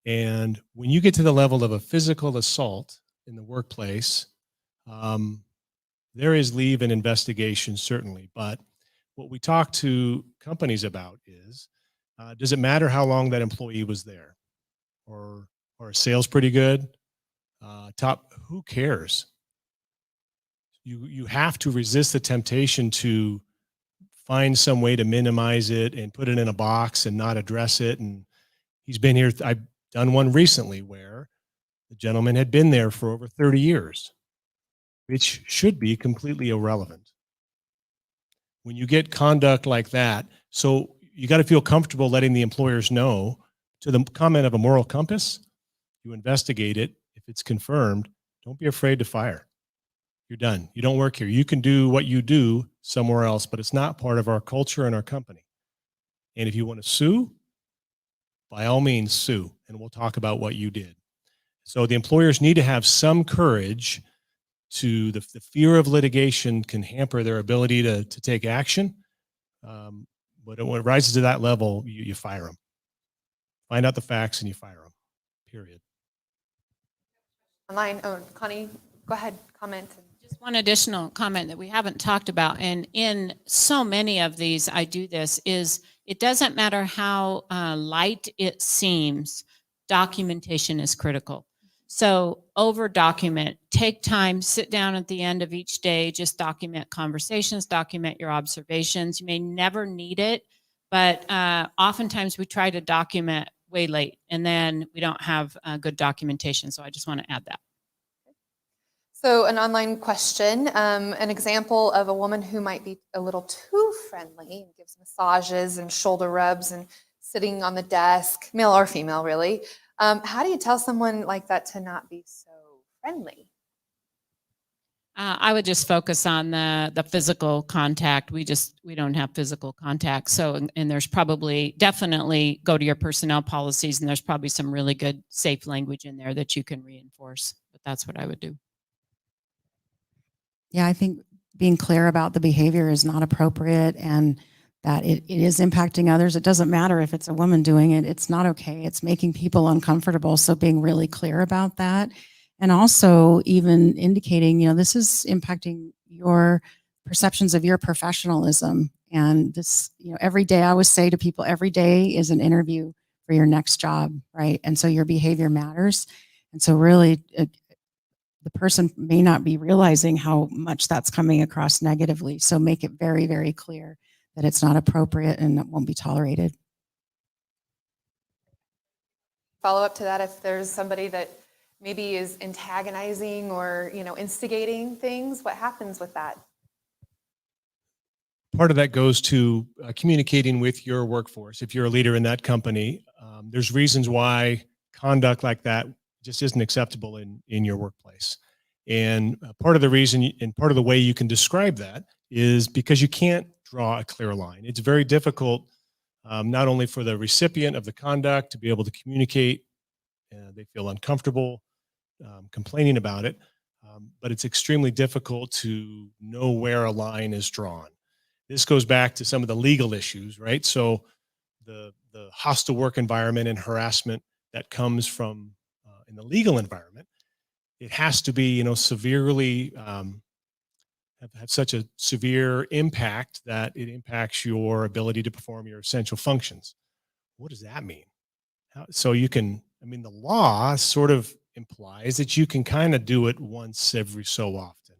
And when you get to the level of a physical assault in the workplace, there is leave and investigation, certainly. But what we talk to companies about is, does it matter how long that employee was there? Or are sales pretty good? Who cares? You have to resist the temptation to find some way to minimize it and put it in a box and not address it. And he's been here. I've done one recently where the gentleman had been there for over 30 years, which should be completely irrelevant. When you get conduct like that, so you got to feel comfortable letting the employers know. To the comment of a moral compass, you investigate it. If it's confirmed, don't be afraid to fire. You're done. You don't work here. You can do what you do somewhere else, but it's not part of our culture and our company. And if you want to sue, by all means sue, and we'll talk about what you did. So the employers need to have some courage. The fear of litigation can hamper their ability to take action. But when it rises to that level, you fire them. Find out the facts and you fire them, period. Online, Connie, go ahead, comment. just one additional comment that we haven't talked about, and in so many of these, I do this, is it doesn't matter how light it seems, documentation is critical. So over document, take time, sit down at the end of each day, just document conversations, document your observations. You may never need it, but oftentimes we try to document way late and then we don't have good documentation. So I just want to add that. So an online question, an example of a woman who might be a little too friendly and gives massages and shoulder rubs and sitting on the desk, male or female really. How do you tell someone like that to not be so friendly? I would just focus on the physical contact. We don't have physical contact. So, and there's definitely go to your personnel policies, and there's probably some really good safe language in there that you can reinforce, but that's what I would do. Yeah, I think being clear about the behavior is not appropriate and that it is impacting others. It doesn't matter if it's a woman doing it. It's not okay. It's making people uncomfortable. So being really clear about that. And also even indicating, this is impacting your perceptions of your professionalism. And this, every day I always say to people, every day is an interview for your next job, right? And so your behavior matters. And so really, the person may not be realizing how much that's coming across negatively. So make it very, very clear that it's not appropriate and it won't be tolerated. Follow up to that, if there's somebody that maybe is antagonizing or, instigating things, what happens with that? Part of that goes to communicating with your workforce. If you're a leader in that company, there's reasons why conduct like that just isn't acceptable in your workplace. And part of the reason and part of the way you can describe that is because you can't draw a clear line. It's very difficult, not only for the recipient of the conduct to be able to communicate, they feel uncomfortable complaining about it, but it's extremely difficult to know where a line is drawn. This goes back to some of the legal issues, right? So the hostile work environment and harassment that comes from in the legal environment, it has to be, severely have such a severe impact that it impacts your ability to perform your essential functions. What does that mean? So you can, the law sort of implies that you can kind of do it once every so often.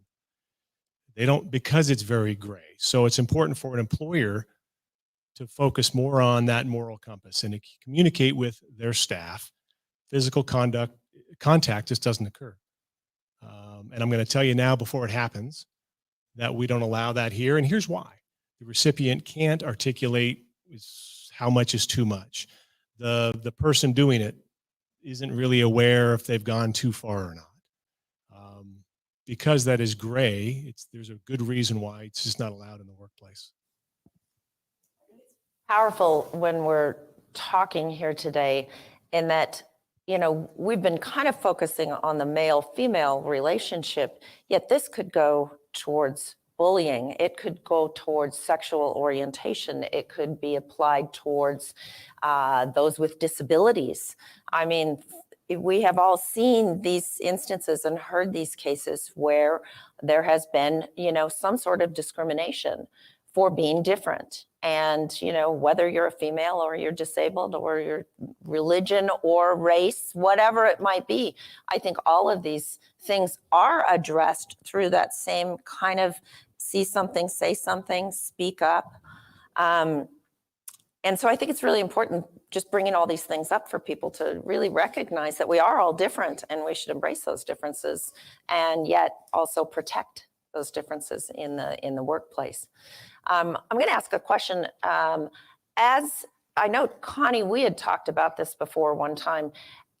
They don't, because it's very gray. So it's important for an employer to focus more on that moral compass and to communicate with their staff. Physical contact just doesn't occur. And I'm going to tell you now before it happens that we don't allow that here. And here's why. The recipient can't articulate how much is too much. The person doing it isn't really aware if they've gone too far or not. Because that is gray, there's a good reason why it's just not allowed in the workplace. Powerful when we're talking here today in that, we've been kind of focusing on the male-female relationship, yet this could go towards bullying. It could go towards sexual orientation. It could be applied towards those with disabilities. We have all seen these instances and heard these cases where there has been, some sort of discrimination for being different. And, whether you're a female or you're disabled or your religion or race, whatever it might be, I think all of these things are addressed through that same kind of see something, say something, speak up. And so I think it's really important just bringing all these things up for people to really recognize that we are all different and we should embrace those differences and yet also protect those differences in the workplace. I'm going to ask a question. As I know, Connie, we had talked about this before one time,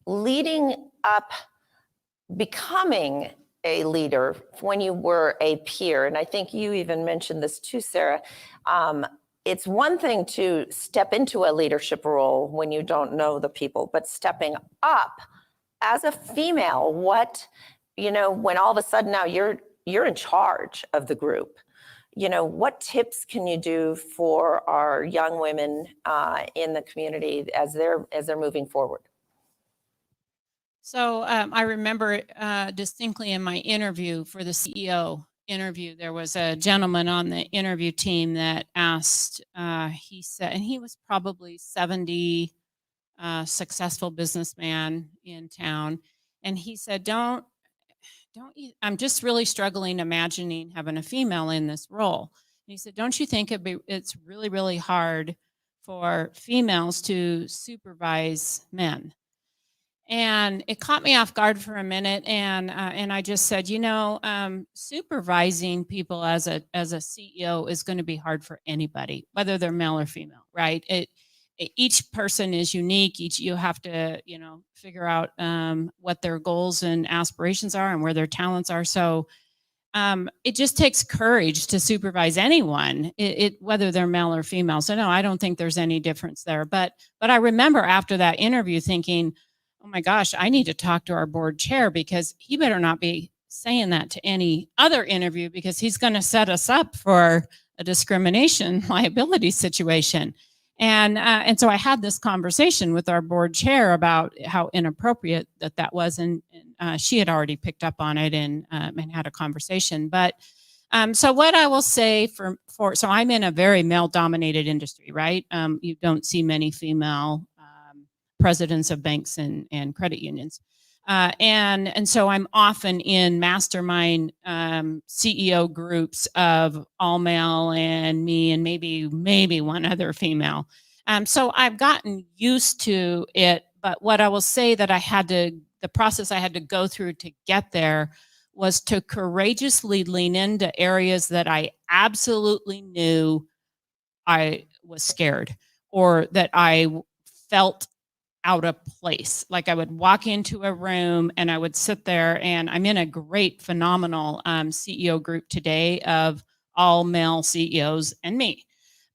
leading up, becoming a leader when you were a peer, and I think you even mentioned this too, Sarah. It's one thing to step into a leadership role when you don't know the people, but stepping up as a female, when all of a sudden now you're in charge of the group, what tips can you do for our young women in the community as they're moving forward? So I remember distinctly in my interview for the CEO interview, there was a gentleman on the interview team that asked, he said, and he was probably 70, successful businessman in town. And he said, don't you, I'm just really struggling imagining having a female in this role. And he said, don't you think it's really, really hard for females to supervise men? And it caught me off guard for a minute, and I just said, supervising people as a CEO is going to be hard for anybody, whether they're male or female, right? Each person is unique. You have to, figure out what their goals and aspirations are and where their talents are. So it just takes courage to supervise anyone, whether they're male or female. So no, I don't think there's any difference there. But I remember after that interview thinking, oh my gosh, I need to talk to our board chair because he better not be saying that to any other interview because he's going to set us up for a discrimination liability situation. And so I had this conversation with our board chair about how inappropriate that was. And she had already picked up on it and had a conversation. But so what I will say so I'm in a very male dominated industry, right? You don't see many female presidents of banks and credit unions. And so I'm often in mastermind CEO groups of all male and me and maybe one other female. So I've gotten used to it, but what I will say that the process I had to go through to get there was to courageously lean into areas that I absolutely knew I was scared or that I felt out of place. Like I would walk into a room and I would sit there, and I'm in a great, phenomenal CEO group today of all male CEOs and me.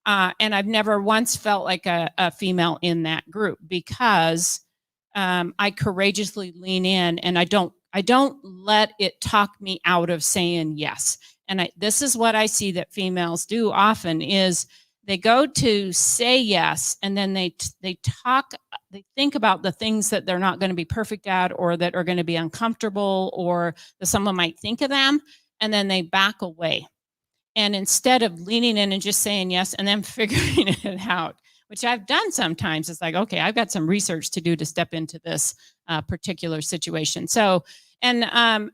And I've never once felt like a female in that group, because I courageously lean in, and I don't let it talk me out of saying yes. And this is what I see that females do often is they go to say yes, and then they think about the things that they're not going to be perfect at, or that are going to be uncomfortable, or that someone might think of them, and then they back away. And instead of leaning in and just saying yes and then figuring it out, which I've done sometimes, it's like, okay, I've got some research to do to step into this particular situation. So, and an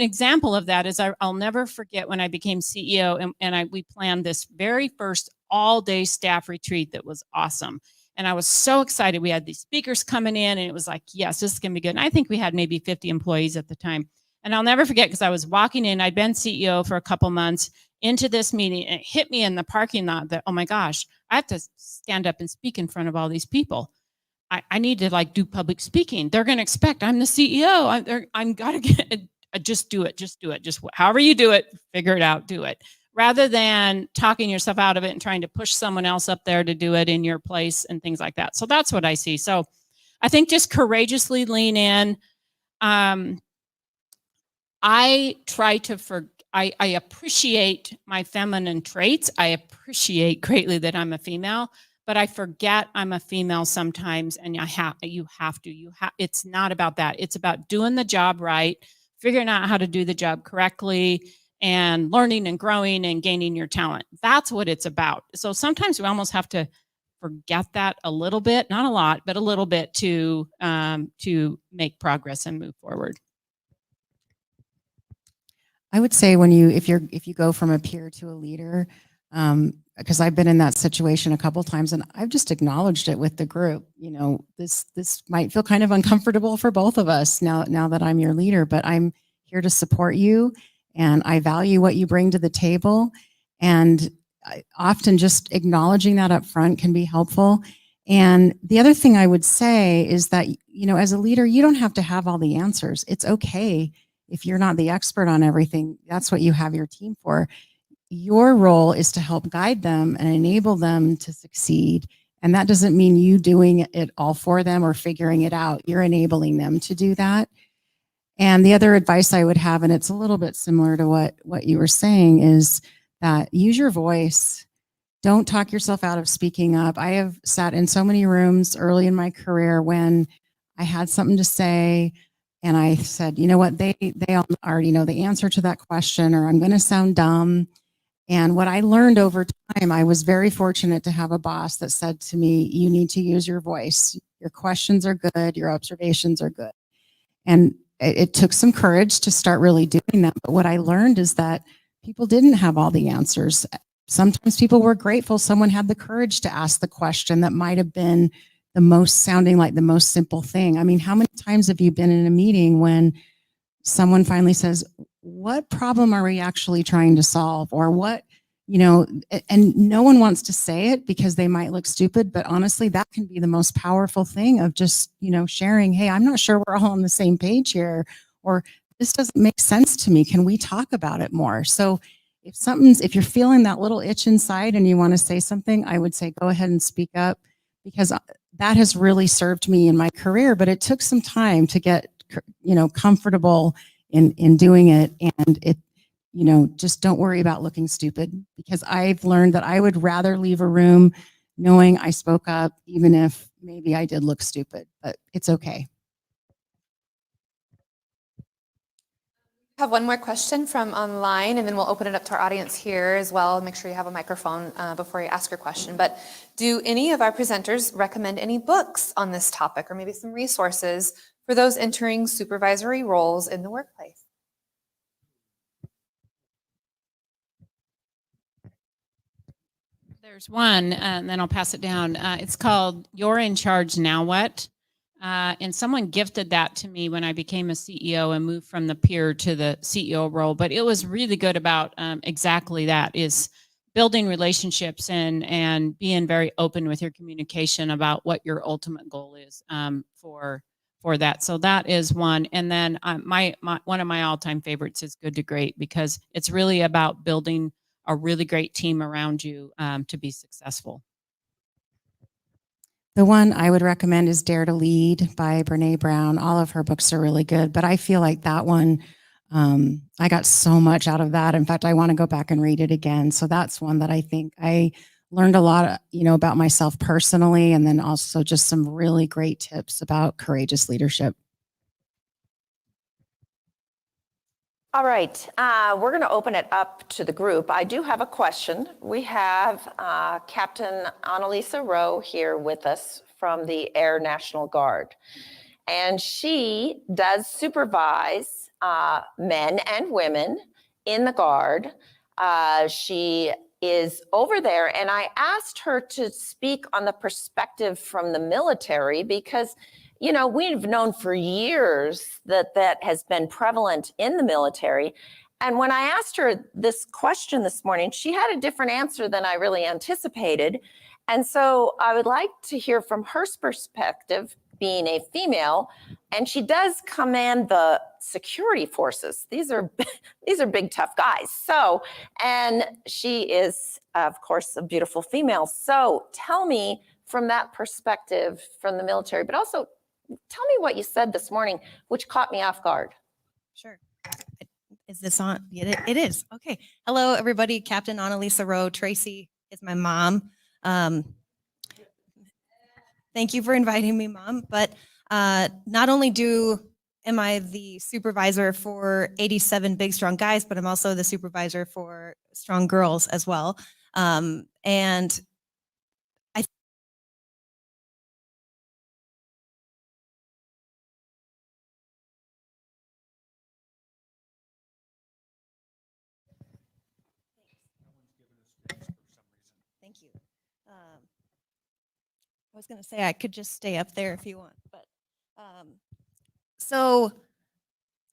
example of that is I'll never forget when I became CEO, and we planned this very first all-day staff retreat that was awesome. And I was so excited. We had these speakers coming in, and it was like, yes, this is going to be good. And I think we had maybe 50 employees at the time. And I'll never forget, because I was walking in, I'd been CEO for a couple months into this meeting, and it hit me in the parking lot that, oh my gosh, I have to stand up and speak in front of all these people. I need to like do public speaking. They're going to expect I'm the CEO. I'm got to get, just do it. Just however you do it, figure it out, do it. Rather than talking yourself out of it and trying to push someone else up there to do it in your place and things like that. So that's what I see. So I think just courageously lean in. I try to I appreciate my feminine traits. I appreciate greatly that I'm a female, but I forget I'm a female sometimes, and it's not about that. It's about doing the job right, figuring out how to do the job correctly, and learning and growing and gaining your talent. That's what it's about. So sometimes we almost have to forget that a little bit, not a lot, but a little bit to make progress and move forward. I would say if you go from a peer to a leader, because I've been in that situation a couple of times, and I've just acknowledged it with the group. You know, this might feel kind of uncomfortable for both of us now that I'm your leader, but I'm here to support you, and I value what you bring to the table. And often just acknowledging that up front can be helpful. And the other thing I would say is that, you know, as a leader, you don't have to have all the answers. It's okay if you're not the expert on everything. That's what you have your team for. Your role is to help guide them and enable them to succeed. And that doesn't mean you doing it all for them or figuring it out. You're enabling them to do that. And the other advice I would have, and it's a little bit similar to what you were saying, is that use your voice. Don't talk yourself out of speaking up. I have sat in so many rooms early in my career when I had something to say, and I said, you know what, they already know the answer to that question, or I'm going to sound dumb. And what I learned over time, I was very fortunate to have a boss that said to me, you need to use your voice. Your questions are good. Your observations are good. And it took some courage to start really doing that. But what I learned is that people didn't have all the answers. Sometimes people were grateful someone had the courage to ask the question that might have been sounding like the most simple thing. I mean, how many times have you been in a meeting when someone finally says, what problem are we actually trying to solve? Or what, you know, and no one wants to say it because they might look stupid, but honestly, that can be the most powerful thing of just, you know, sharing, hey, I'm not sure we're all on the same page here, or this doesn't make sense to me. Can we talk about it more? So if you're feeling that little itch inside and you want to say something, I would say, go ahead and speak up, because that has really served me in my career, but it took some time to get, you know, comfortable in doing it. And it, you know, just don't worry about looking stupid, because I've learned that I would rather leave a room knowing I spoke up, even if maybe I did look stupid, but it's okay. I have one more question from online, and then we'll open it up to our audience here as well. Make sure you have a microphone before you ask your question. But do any of our presenters recommend any books on this topic, or maybe some resources for those entering supervisory roles in the workplace? There's one, and then I'll pass it down. It's called You're in Charge, Now What? And someone gifted that to me when I became a CEO and moved from the peer to the CEO role. But it was really good about exactly that, is building relationships and being very open with your communication about what your ultimate goal is for that. So that is one. And then my one of my all-time favorites is Good to Great, because it's really about building a really great team around you to be successful. The one I would recommend is Dare to Lead by Brene Brown. All of her books are really good, but I feel like that one, I got so much out of that. In fact, I want to go back and read it again. So that's one that I think I learned a lot, about myself personally, and then also just some really great tips about courageous leadership. All right, we're going to open it up to the group. I do have a question. We have Captain Annalisa Rowe here with us from the Air National Guard, and she does supervise men and women in the Guard. She is over there, and I asked her to speak on the perspective from the military because we've known for years that has been prevalent in the military. And when I asked her this question this morning, she had a different answer than I really anticipated. And so I would like to hear from her perspective, being a female, and she does command the security forces. These are big, tough guys. So, and she is, of course, a beautiful female. So tell me from that perspective from the military, but also tell me what you said this morning, which caught me off guard. Sure. Is this on? It is. Okay. Hello, everybody. Captain Annalisa Rowe. Tracy is my mom. Thank you for inviting me, Mom. But not only am I the supervisor for 87 big, strong guys, but I'm also the supervisor for strong girls as well. And thank you. I was going to say I could just stay up there if you want, but so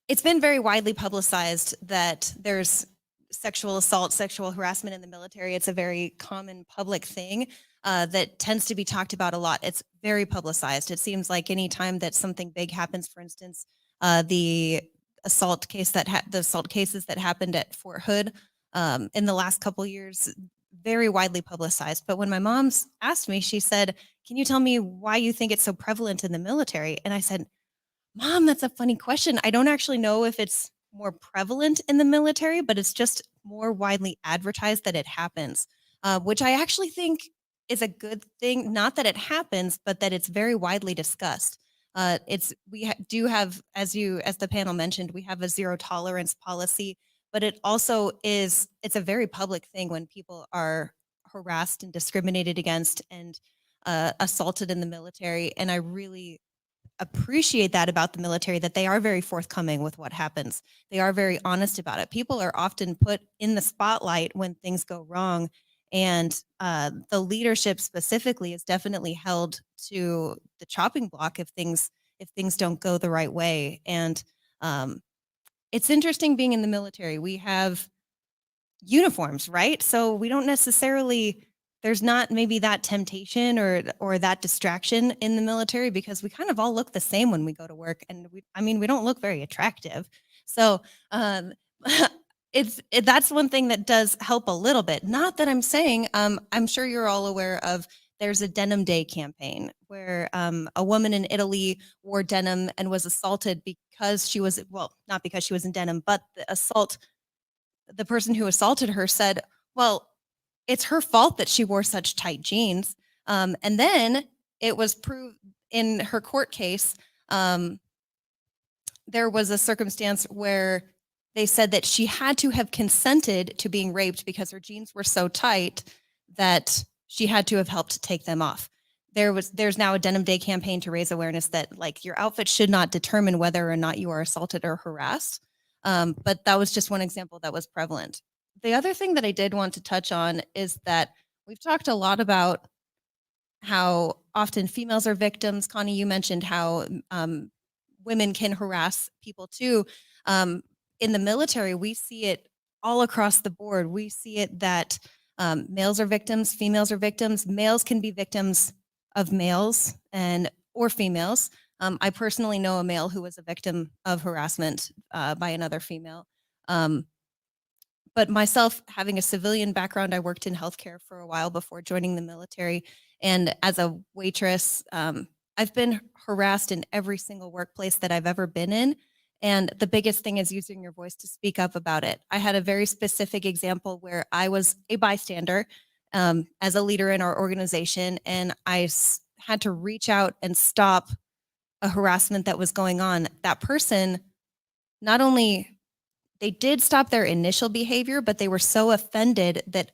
it's been very widely publicized that there's sexual assault, sexual harassment in the military. It's a very common public thing that tends to be talked about a lot. It's very publicized. It seems like any time that something big happens, for instance, the assault cases that happened at Fort Hood in the last couple years, very widely publicized. But when my mom asked me, she said, "Can you tell me why you think it's so prevalent in the military?" And I said, "Mom, that's a funny question. I don't actually know if it's more prevalent in the military, but it's just more widely advertised that it happens, which I actually think is a good thing. Not that it happens, but that it's very widely discussed. Do have, as the panel mentioned, we have a zero tolerance policy, but it also it's a very public thing when people are harassed and discriminated against and assaulted in the military. And I really appreciate that about the military, that they are very forthcoming with what happens. They are very honest about it. People are often put in the spotlight when things go wrong. And the leadership specifically is definitely held to the chopping block if things don't go the right way. And it's interesting being in the military. We have uniforms, right? So we don't necessarily, there's not maybe that temptation or that distraction in the military because we kind of all look the same when we go to work, and we don't look very attractive. So that's one thing that does help a little bit. Not that I'm saying, I'm sure you're all aware of, there's a Denim Day campaign where a woman in Italy wore denim and was assaulted because she was, well, not because she was in denim, but the person who assaulted her said, well, it's her fault that she wore such tight jeans. And then it was proved in her court case, there was a circumstance where they said that she had to have consented to being raped because her jeans were so tight that she had to have helped take them off. There's now a Denim Day campaign to raise awareness that, like, your outfit should not determine whether or not you are assaulted or harassed. But that was just one example that was prevalent. The other thing that I did want to touch on is that we've talked a lot about how often females are victims. Connie, you mentioned how women can harass people too. In the military, we see it all across the board. We see it that Males are victims, females are victims. Males can be victims of males or females. I personally know a male who was a victim of harassment by another female. But myself, having a civilian background, I worked in healthcare for a while before joining the military. And as a waitress, I've been harassed in every single workplace that I've ever been in. And the biggest thing is using your voice to speak up about it. I had a very specific example where I was a bystander as a leader in our organization, and I had to reach out and stop a harassment that was going on. That person, not only they did stop their initial behavior, but they were so offended that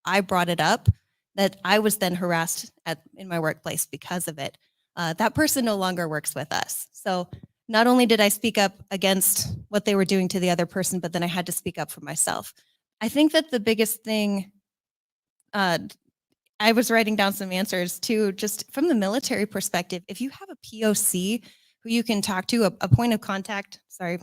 I brought it up that I was then harassed in my workplace because of it. That person no longer works with us. So not only did I speak up against what they were doing to the other person, but then I had to speak up for myself. I think that the biggest thing, I was writing down some answers too, just from the military perspective. If you have a POC who you can talk to, a point of contact, sorry,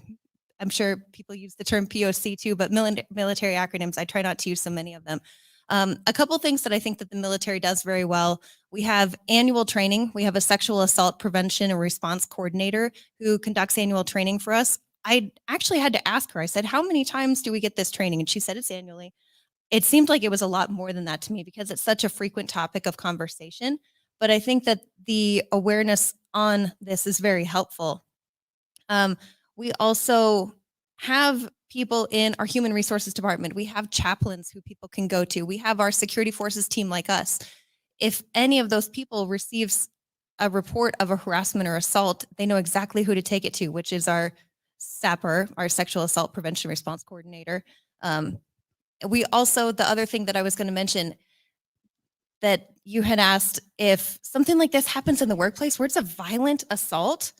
I'm sure people use the term POC too, but military acronyms, I try not to use so many of them. A couple things that I think that the military does very well. We have annual training. We have a sexual assault prevention and response coordinator who conducts annual training for us. I actually had to ask her, I said, how many times do we get this training? And she said it's annually. It seemed like it was a lot more than that to me because it's such a frequent topic of conversation. But I think that the awareness on this is very helpful. We also have people in our human resources department. We have chaplains who people can go to. We have our security forces team like us. If any of those people receives a report of a harassment or assault, they know exactly who to take it to, which is our SAPR, our sexual assault prevention response coordinator. We also, the other thing that I was going to mention that you had asked, if something like this happens in the workplace where it's a violent assault,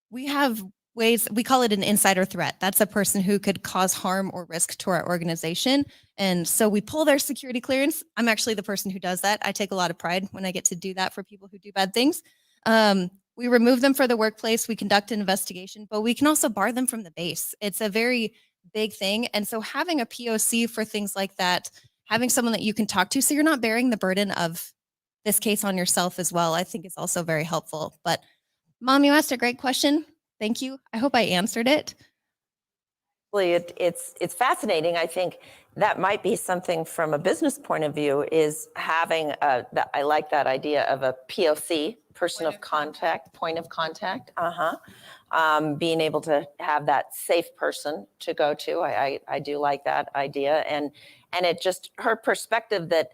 we have ways, we call it an insider threat. That's a person who could cause harm or risk to our organization. And so we pull their security clearance. I'm actually the person who does that. I take a lot of pride when I get to do that for people who do bad things. We remove them for the workplace. We conduct an investigation, but we can also bar them from the base. It's a very big thing. And so having a POC for things like that, having someone that you can talk to so you're not bearing the burden of this case on yourself as well, I think is also very helpful. But Mom, you asked a great question. Thank you. I hope I answered it. It's fascinating. I think that might be something from a business point of view is having I like that idea of a POC, person of contact, point of contact. Being able to have that safe person to go to. I do like that idea. And it just, her perspective that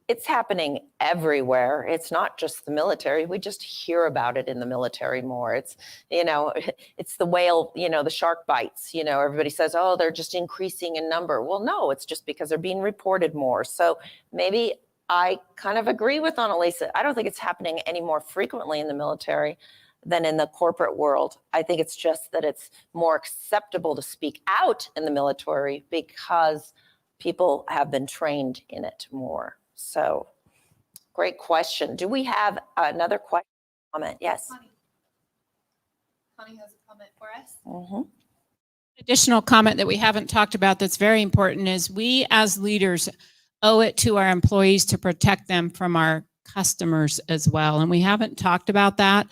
it's happening everywhere. It's not just the military. We just hear about it in the military more. It's, it's the whale, the shark bites, everybody says, oh, they're just increasing in number. Well, no, it's just because they're being reported more. So maybe I kind of agree with Annalisa. I don't think it's happening any more frequently in the military than in the corporate world. I think it's just that it's more acceptable to speak out in the military because people have been trained in it more. So great question. Do we have another question? Comment? Yes. Connie has a comment for us. Mm-hmm. Additional comment that we haven't talked about that's very important is we as leaders owe it to our employees to protect them from our customers as well. And we haven't talked about that.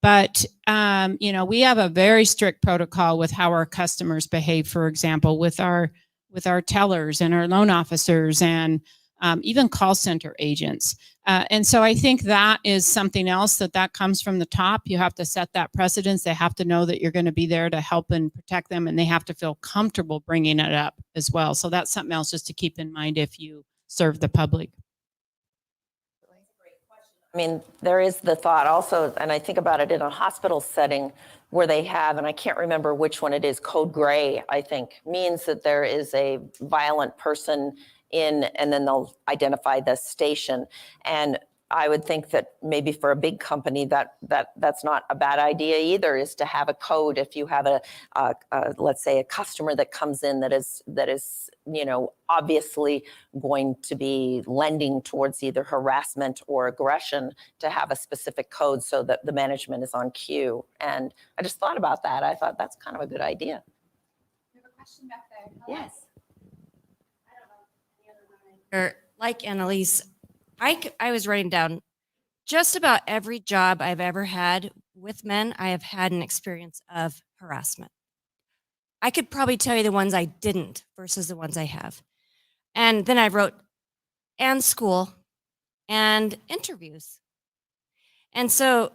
But, we have a very strict protocol with how our customers behave, for example, with our tellers and our loan officers and even call center agents. And so I think that is something else that comes from the top. You have to set that precedence. They have to know that you're going to be there to help and protect them, and they have to feel comfortable bringing it up as well. So that's something else just to keep in mind if you serve the public. I mean, there is the thought also, and I think about it in a hospital setting where they have, and I can't remember which one it is, code gray, I think, means that there is a violent person in, and then they'll identify the station. And I would think that maybe for a big company that's not a bad idea either, is to have a code if you have a let's say a customer that comes in that is obviously going to be lending towards either harassment or aggression, to have a specific code so that the management is on cue. And I just thought about that. I thought that's kind of a good idea. We have a question back there. Yes. or like Annalise, I was writing down just about every job I've ever had with men, I have had an experience of harassment. I could probably tell you the ones I didn't versus the ones I have. And then I wrote, and school and interviews. And so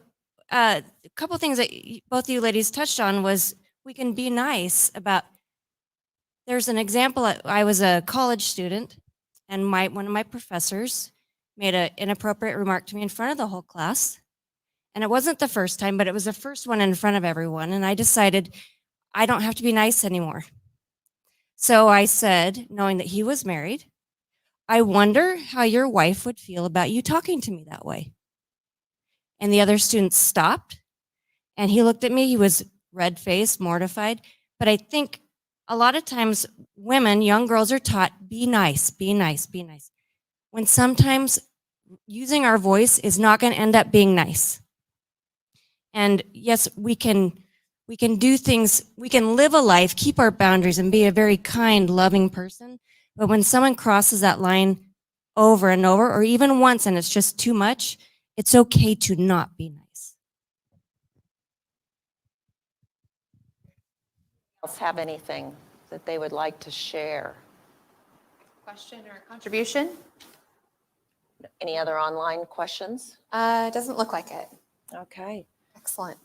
a couple things that both of you ladies touched on was we can be nice about, there's an example, I was a college student and one of my professors made an inappropriate remark to me in front of the whole class. And it wasn't the first time, but it was the first one in front of everyone. And I decided I don't have to be nice anymore. So I said, knowing that he was married, I wonder how your wife would feel about you talking to me that way. And the other students stopped and he looked at me. He was red-faced, mortified. But I think a lot of times women, young girls are taught, be nice, be nice, be nice. When sometimes using our voice is not going to end up being nice. And yes, we can do things, we can live a life, keep our boundaries and be a very kind, loving person. But when someone crosses that line over and over, or even once and it's just too much, it's okay to not be nice. Else have anything that they would like to share? Question or contribution? Any other online questions? Doesn't look like it. Okay. Excellent.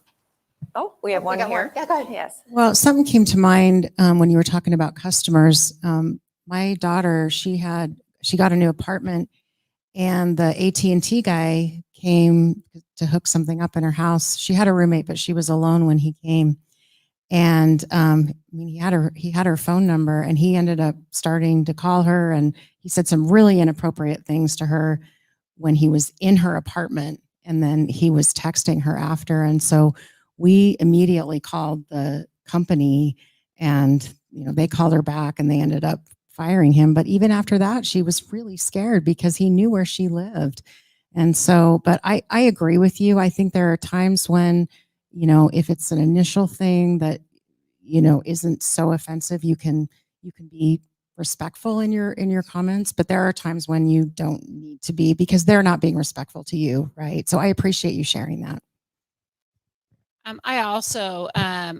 Oh, we have one got here. more. Yeah, go ahead. Yes. Well, something came to mind when you were talking about customers. My daughter, she got a new apartment, and the AT&T guy came to hook something up in her house. She had a roommate, but she was alone when he came. And I mean, he had her phone number, and he ended up starting to call her, and he said some really inappropriate things to her when he was in her apartment, and then he was texting her after. And so we immediately called the company, and they called her back, and they ended up firing him. But even after that, she was really scared because he knew where she lived. And so, but I agree with you. I think there are times when, if it's an initial thing that, isn't so offensive, you can be respectful in your comments, but there are times when you don't need to be because they're not being respectful to you, right? So I appreciate you sharing that. I also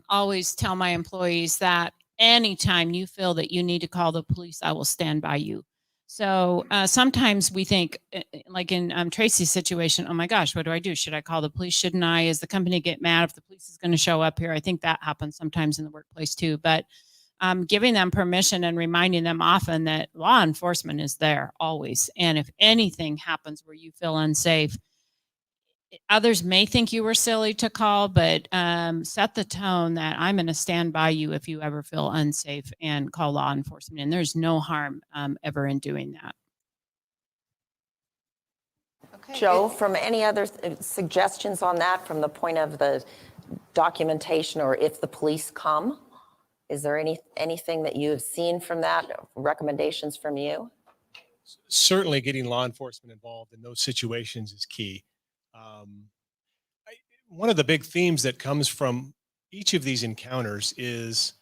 always tell my employees that anytime you feel that you need to call the police, I will stand by you. So sometimes we think, like in Tracy's situation, oh my gosh, what do I do? Should I call the police? Shouldn't I? Is the company get mad if the police is going to show up here? I think that happens sometimes in the workplace too. But giving them permission and reminding them often that law enforcement is there always. And if anything happens where you feel unsafe, others may think you were silly to call, but set the tone that I'm going to stand by you if you ever feel unsafe and call law enforcement. And there's no harm ever in doing that. Okay. Joe, from any other suggestions on that from the point of the documentation or if the police come? Is there anything that you have seen from that, recommendations from you? Certainly getting law enforcement involved in those situations is key. One of the big themes that comes from each of these encounters is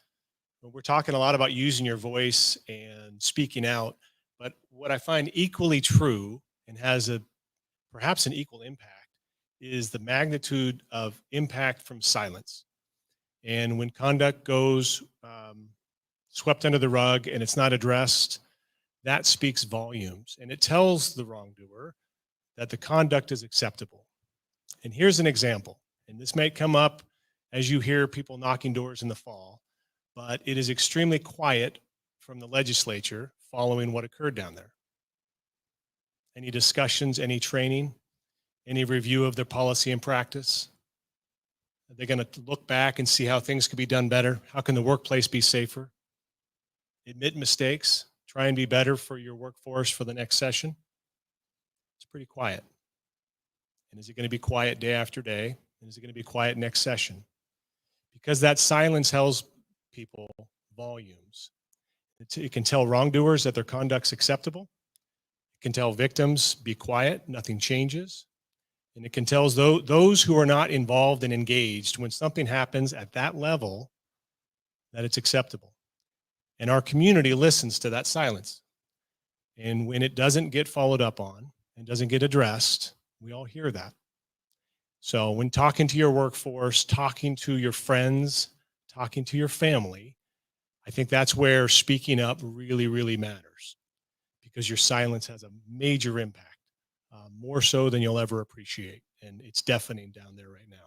we're talking a lot about using your voice and speaking out, but what I find equally true and has perhaps an equal impact is the magnitude of impact from silence. And when conduct goes swept under the rug and it's not addressed, that speaks volumes, and it tells the wrongdoer that the conduct is acceptable. And here's an example, and this may come up as you hear people knocking doors in the fall, but it is extremely quiet from the legislature following what occurred down there. Any discussions, any training, any review of their policy and practice? Are they going to look back and see how things could be done better? How can the workplace be safer? Admit mistakes, try and be better for your workforce for the next session. It's pretty quiet. And is it going to be quiet day after day? And is it going to be quiet next session? Because that silence tells people volumes. It can tell wrongdoers that their conduct's acceptable. It can tell victims, be quiet, nothing changes. And it can tell those who are not involved and engaged when something happens at that level that it's acceptable. And our community listens to that silence. And when it doesn't get followed up on and doesn't get addressed, we all hear that. So when talking to your workforce, talking to your friends, talking to your family, I think that's where speaking up really, really matters, because your silence has a major impact, more so than you'll ever appreciate. And it's deafening down there right now.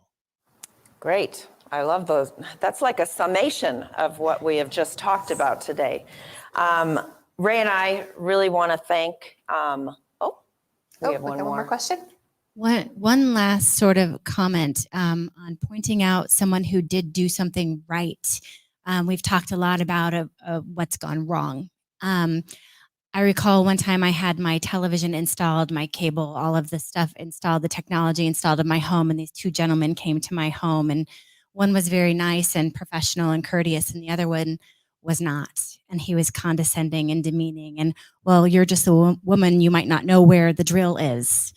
Great. I love those. That's like a summation of what we have just talked about today. Ray and I really want to thank, we have we one got more. question. One last sort of comment on pointing out someone who did do something right. We've talked a lot about what's gone wrong. I recall one time I had my television installed, my cable, all of the stuff installed, the technology installed in my home, and these two gentlemen came to my home, and one was very nice and professional and courteous, and the other one was not. And he was condescending and demeaning. And, well, you're just a woman, you might not know where the drill is.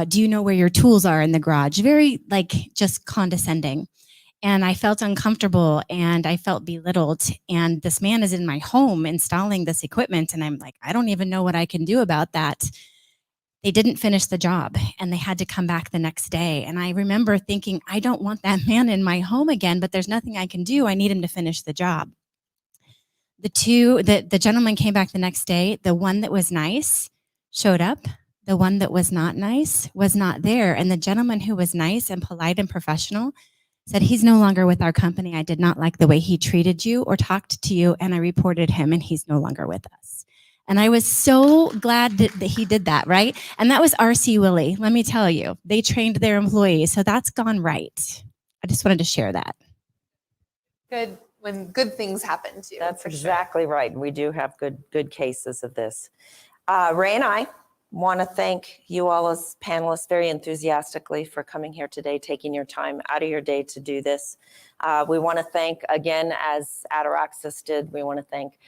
Do you know where your tools are in the garage? Very, like, just condescending. And I felt uncomfortable and I felt belittled. And this man is in my home installing this equipment. And I'm like, I don't even know what I can do about that. They didn't finish the job and they had to come back the next day. And I remember thinking, I don't want that man in my home again, but there's nothing I can do. I need him to finish the job. The gentleman came back the next day. The one that was nice showed up. The one that was not nice was not there. And the gentleman who was nice and polite and professional said, he's no longer with our company. I did not like the way he treated you or talked to you, and I reported him, and he's no longer with us. And I was so glad that he did that, right? And that was RC Willey. Let me tell you, they trained their employees, so that's gone right. I just wanted to share that. Good, when good things happen to you. That's exactly right. We do have good cases of this. Ray and I want to thank you all as panelists very enthusiastically for coming here today, taking your time out of your day to do this. We want to thank, again, as Adoraxis did, we want to thank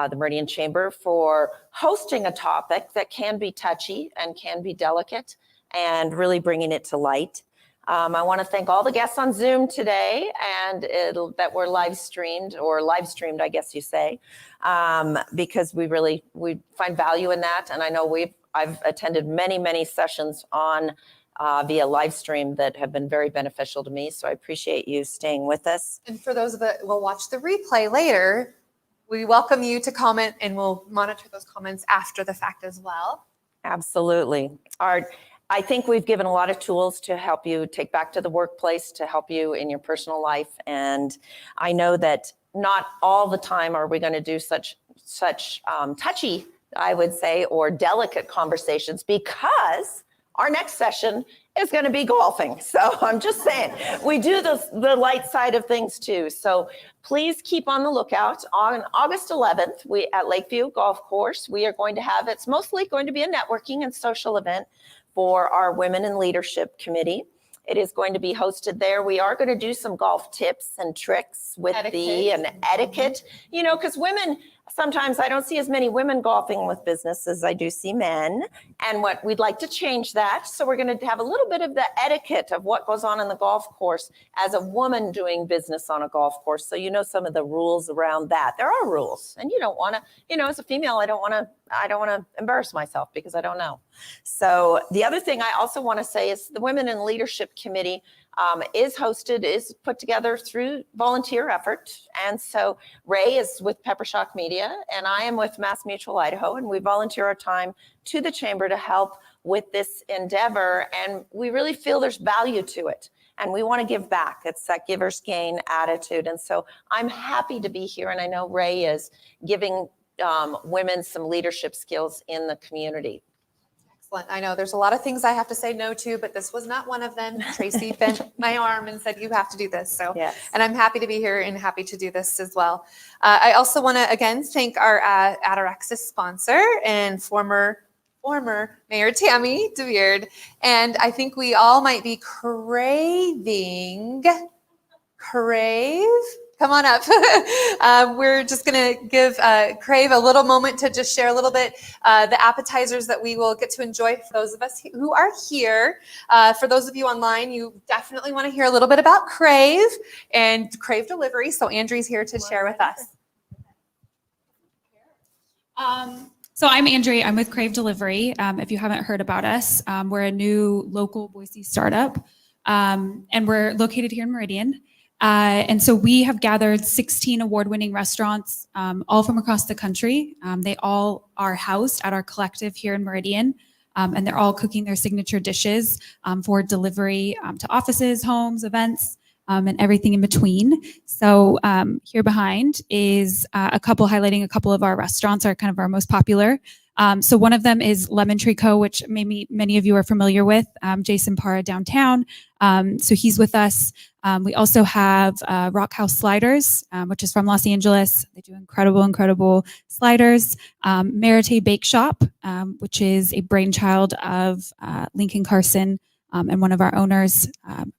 the Meridian Chamber for hosting a topic that can be touchy and can be delicate and really bringing it to light. I want to thank all the guests on Zoom today and that were live streamed, I guess you say, because we find value in that. And I know I've attended many sessions on via live stream that have been very beneficial to me. So I appreciate you staying with us. And for those that will watch the replay later, we welcome you to comment and we'll monitor those comments after the fact as well. Absolutely. I think we've given a lot of tools to help you take back to the workplace, to help you in your personal life. And I know that not all the time are we going to do such touchy, I would say, or delicate conversations, because our next session is going to be golfing. So I'm just saying, we do the light side of things too. So please keep on the lookout. On August 11th, we at Lakeview Golf Course, we are going to have, it's mostly going to be a networking and social event for our Women in Leadership Committee. It is going to be hosted there. We are going to do some golf tips and tricks with etiquette, you know, because women, sometimes I don't see as many women golfing with business as I do see men. And what we'd like to change that. So we're going to have a little bit of the etiquette of what goes on in the golf course as a woman doing business on a golf course. So you know some of the rules around that. There are rules, and you don't want to, you know, as a female, I don't want to embarrass myself because I don't know. So the other thing I also want to say is the Women in Leadership Committee is put together through volunteer effort. And so Ray is with Pepper Shock Media and I am with Mass Mutual Idaho, and we volunteer our time to the Chamber to help with this endeavor. And we really feel there's value to it. And we want to give back. It's that giver's gain attitude. And so I'm happy to be here. And I know Ray is giving women some leadership skills in the community. Excellent. I know there's a lot of things I have to say no to, but this was not one of them. Tracy bent my arm and said, you have to do this. So, yes. And I'm happy to be here and happy to do this as well. I also want to, again, thank our Adoraxis sponsor and former Mayor Tammy DeVeard. And I think we all might be come on up. We're just going to give Crave a little moment to just share a little bit the appetizers that we will get to enjoy for those of us who are here. For those of you online, you definitely want to hear a little bit about Crave and Crave Delivery. So Andrew's here to share with us. So I'm Andrea. I'm with Crave Delivery. If you haven't heard about us, we're a new local Boise startup, and we're located here in Meridian. And so we have gathered 16 award-winning restaurants, all from across the country. They all are housed at our collective here in Meridian, and they're all cooking their signature dishes for delivery to offices, homes, events, and everything in between. So here behind is a couple highlighting a couple of our restaurants, are kind of our most popular. So one of them is Lemon Tree Co., which maybe many of you are familiar with, Jason Parra downtown. So he's with us. We also have Rock House Sliders, which is from Los Angeles. They do incredible sliders. Merite Bake Shop, which is a brainchild of Lincoln Carson and one of our owners.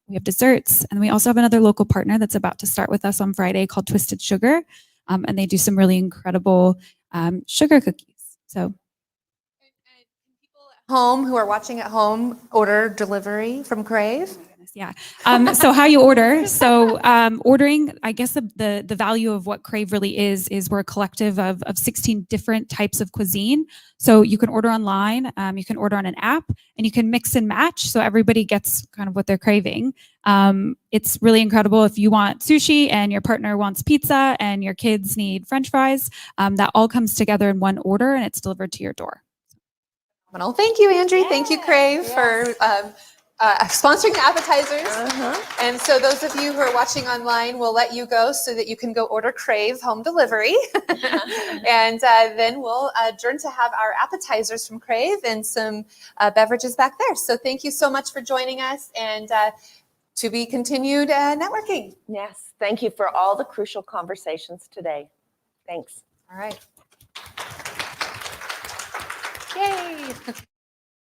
We have desserts. And we also have another local partner that's about to start with us on Friday called Twisted Sugar. And they do some really incredible sugar cookies. So Home who are watching at home, order delivery from Crave. yeah. So how you order. So ordering, I guess the value of what Crave really is we're a collective of 16 different types of cuisine. So you can order online, you can order on an app, and you can mix and match so everybody gets kind of what they're craving. It's really incredible if you want sushi and your partner wants pizza and your kids need French fries. That all comes together in one order and it's delivered to your door. Well, thank you, Andrea. Thank you, Crave, for sponsoring the appetizers. And so those of you who are watching online, we'll let you go so that you can go order Crave home delivery. And then we'll adjourn to have our appetizers from Crave and some beverages back there. So thank you so much for joining us, and to be continued networking. Yes, thank you for all the crucial conversations today. Thanks. All right. Yay.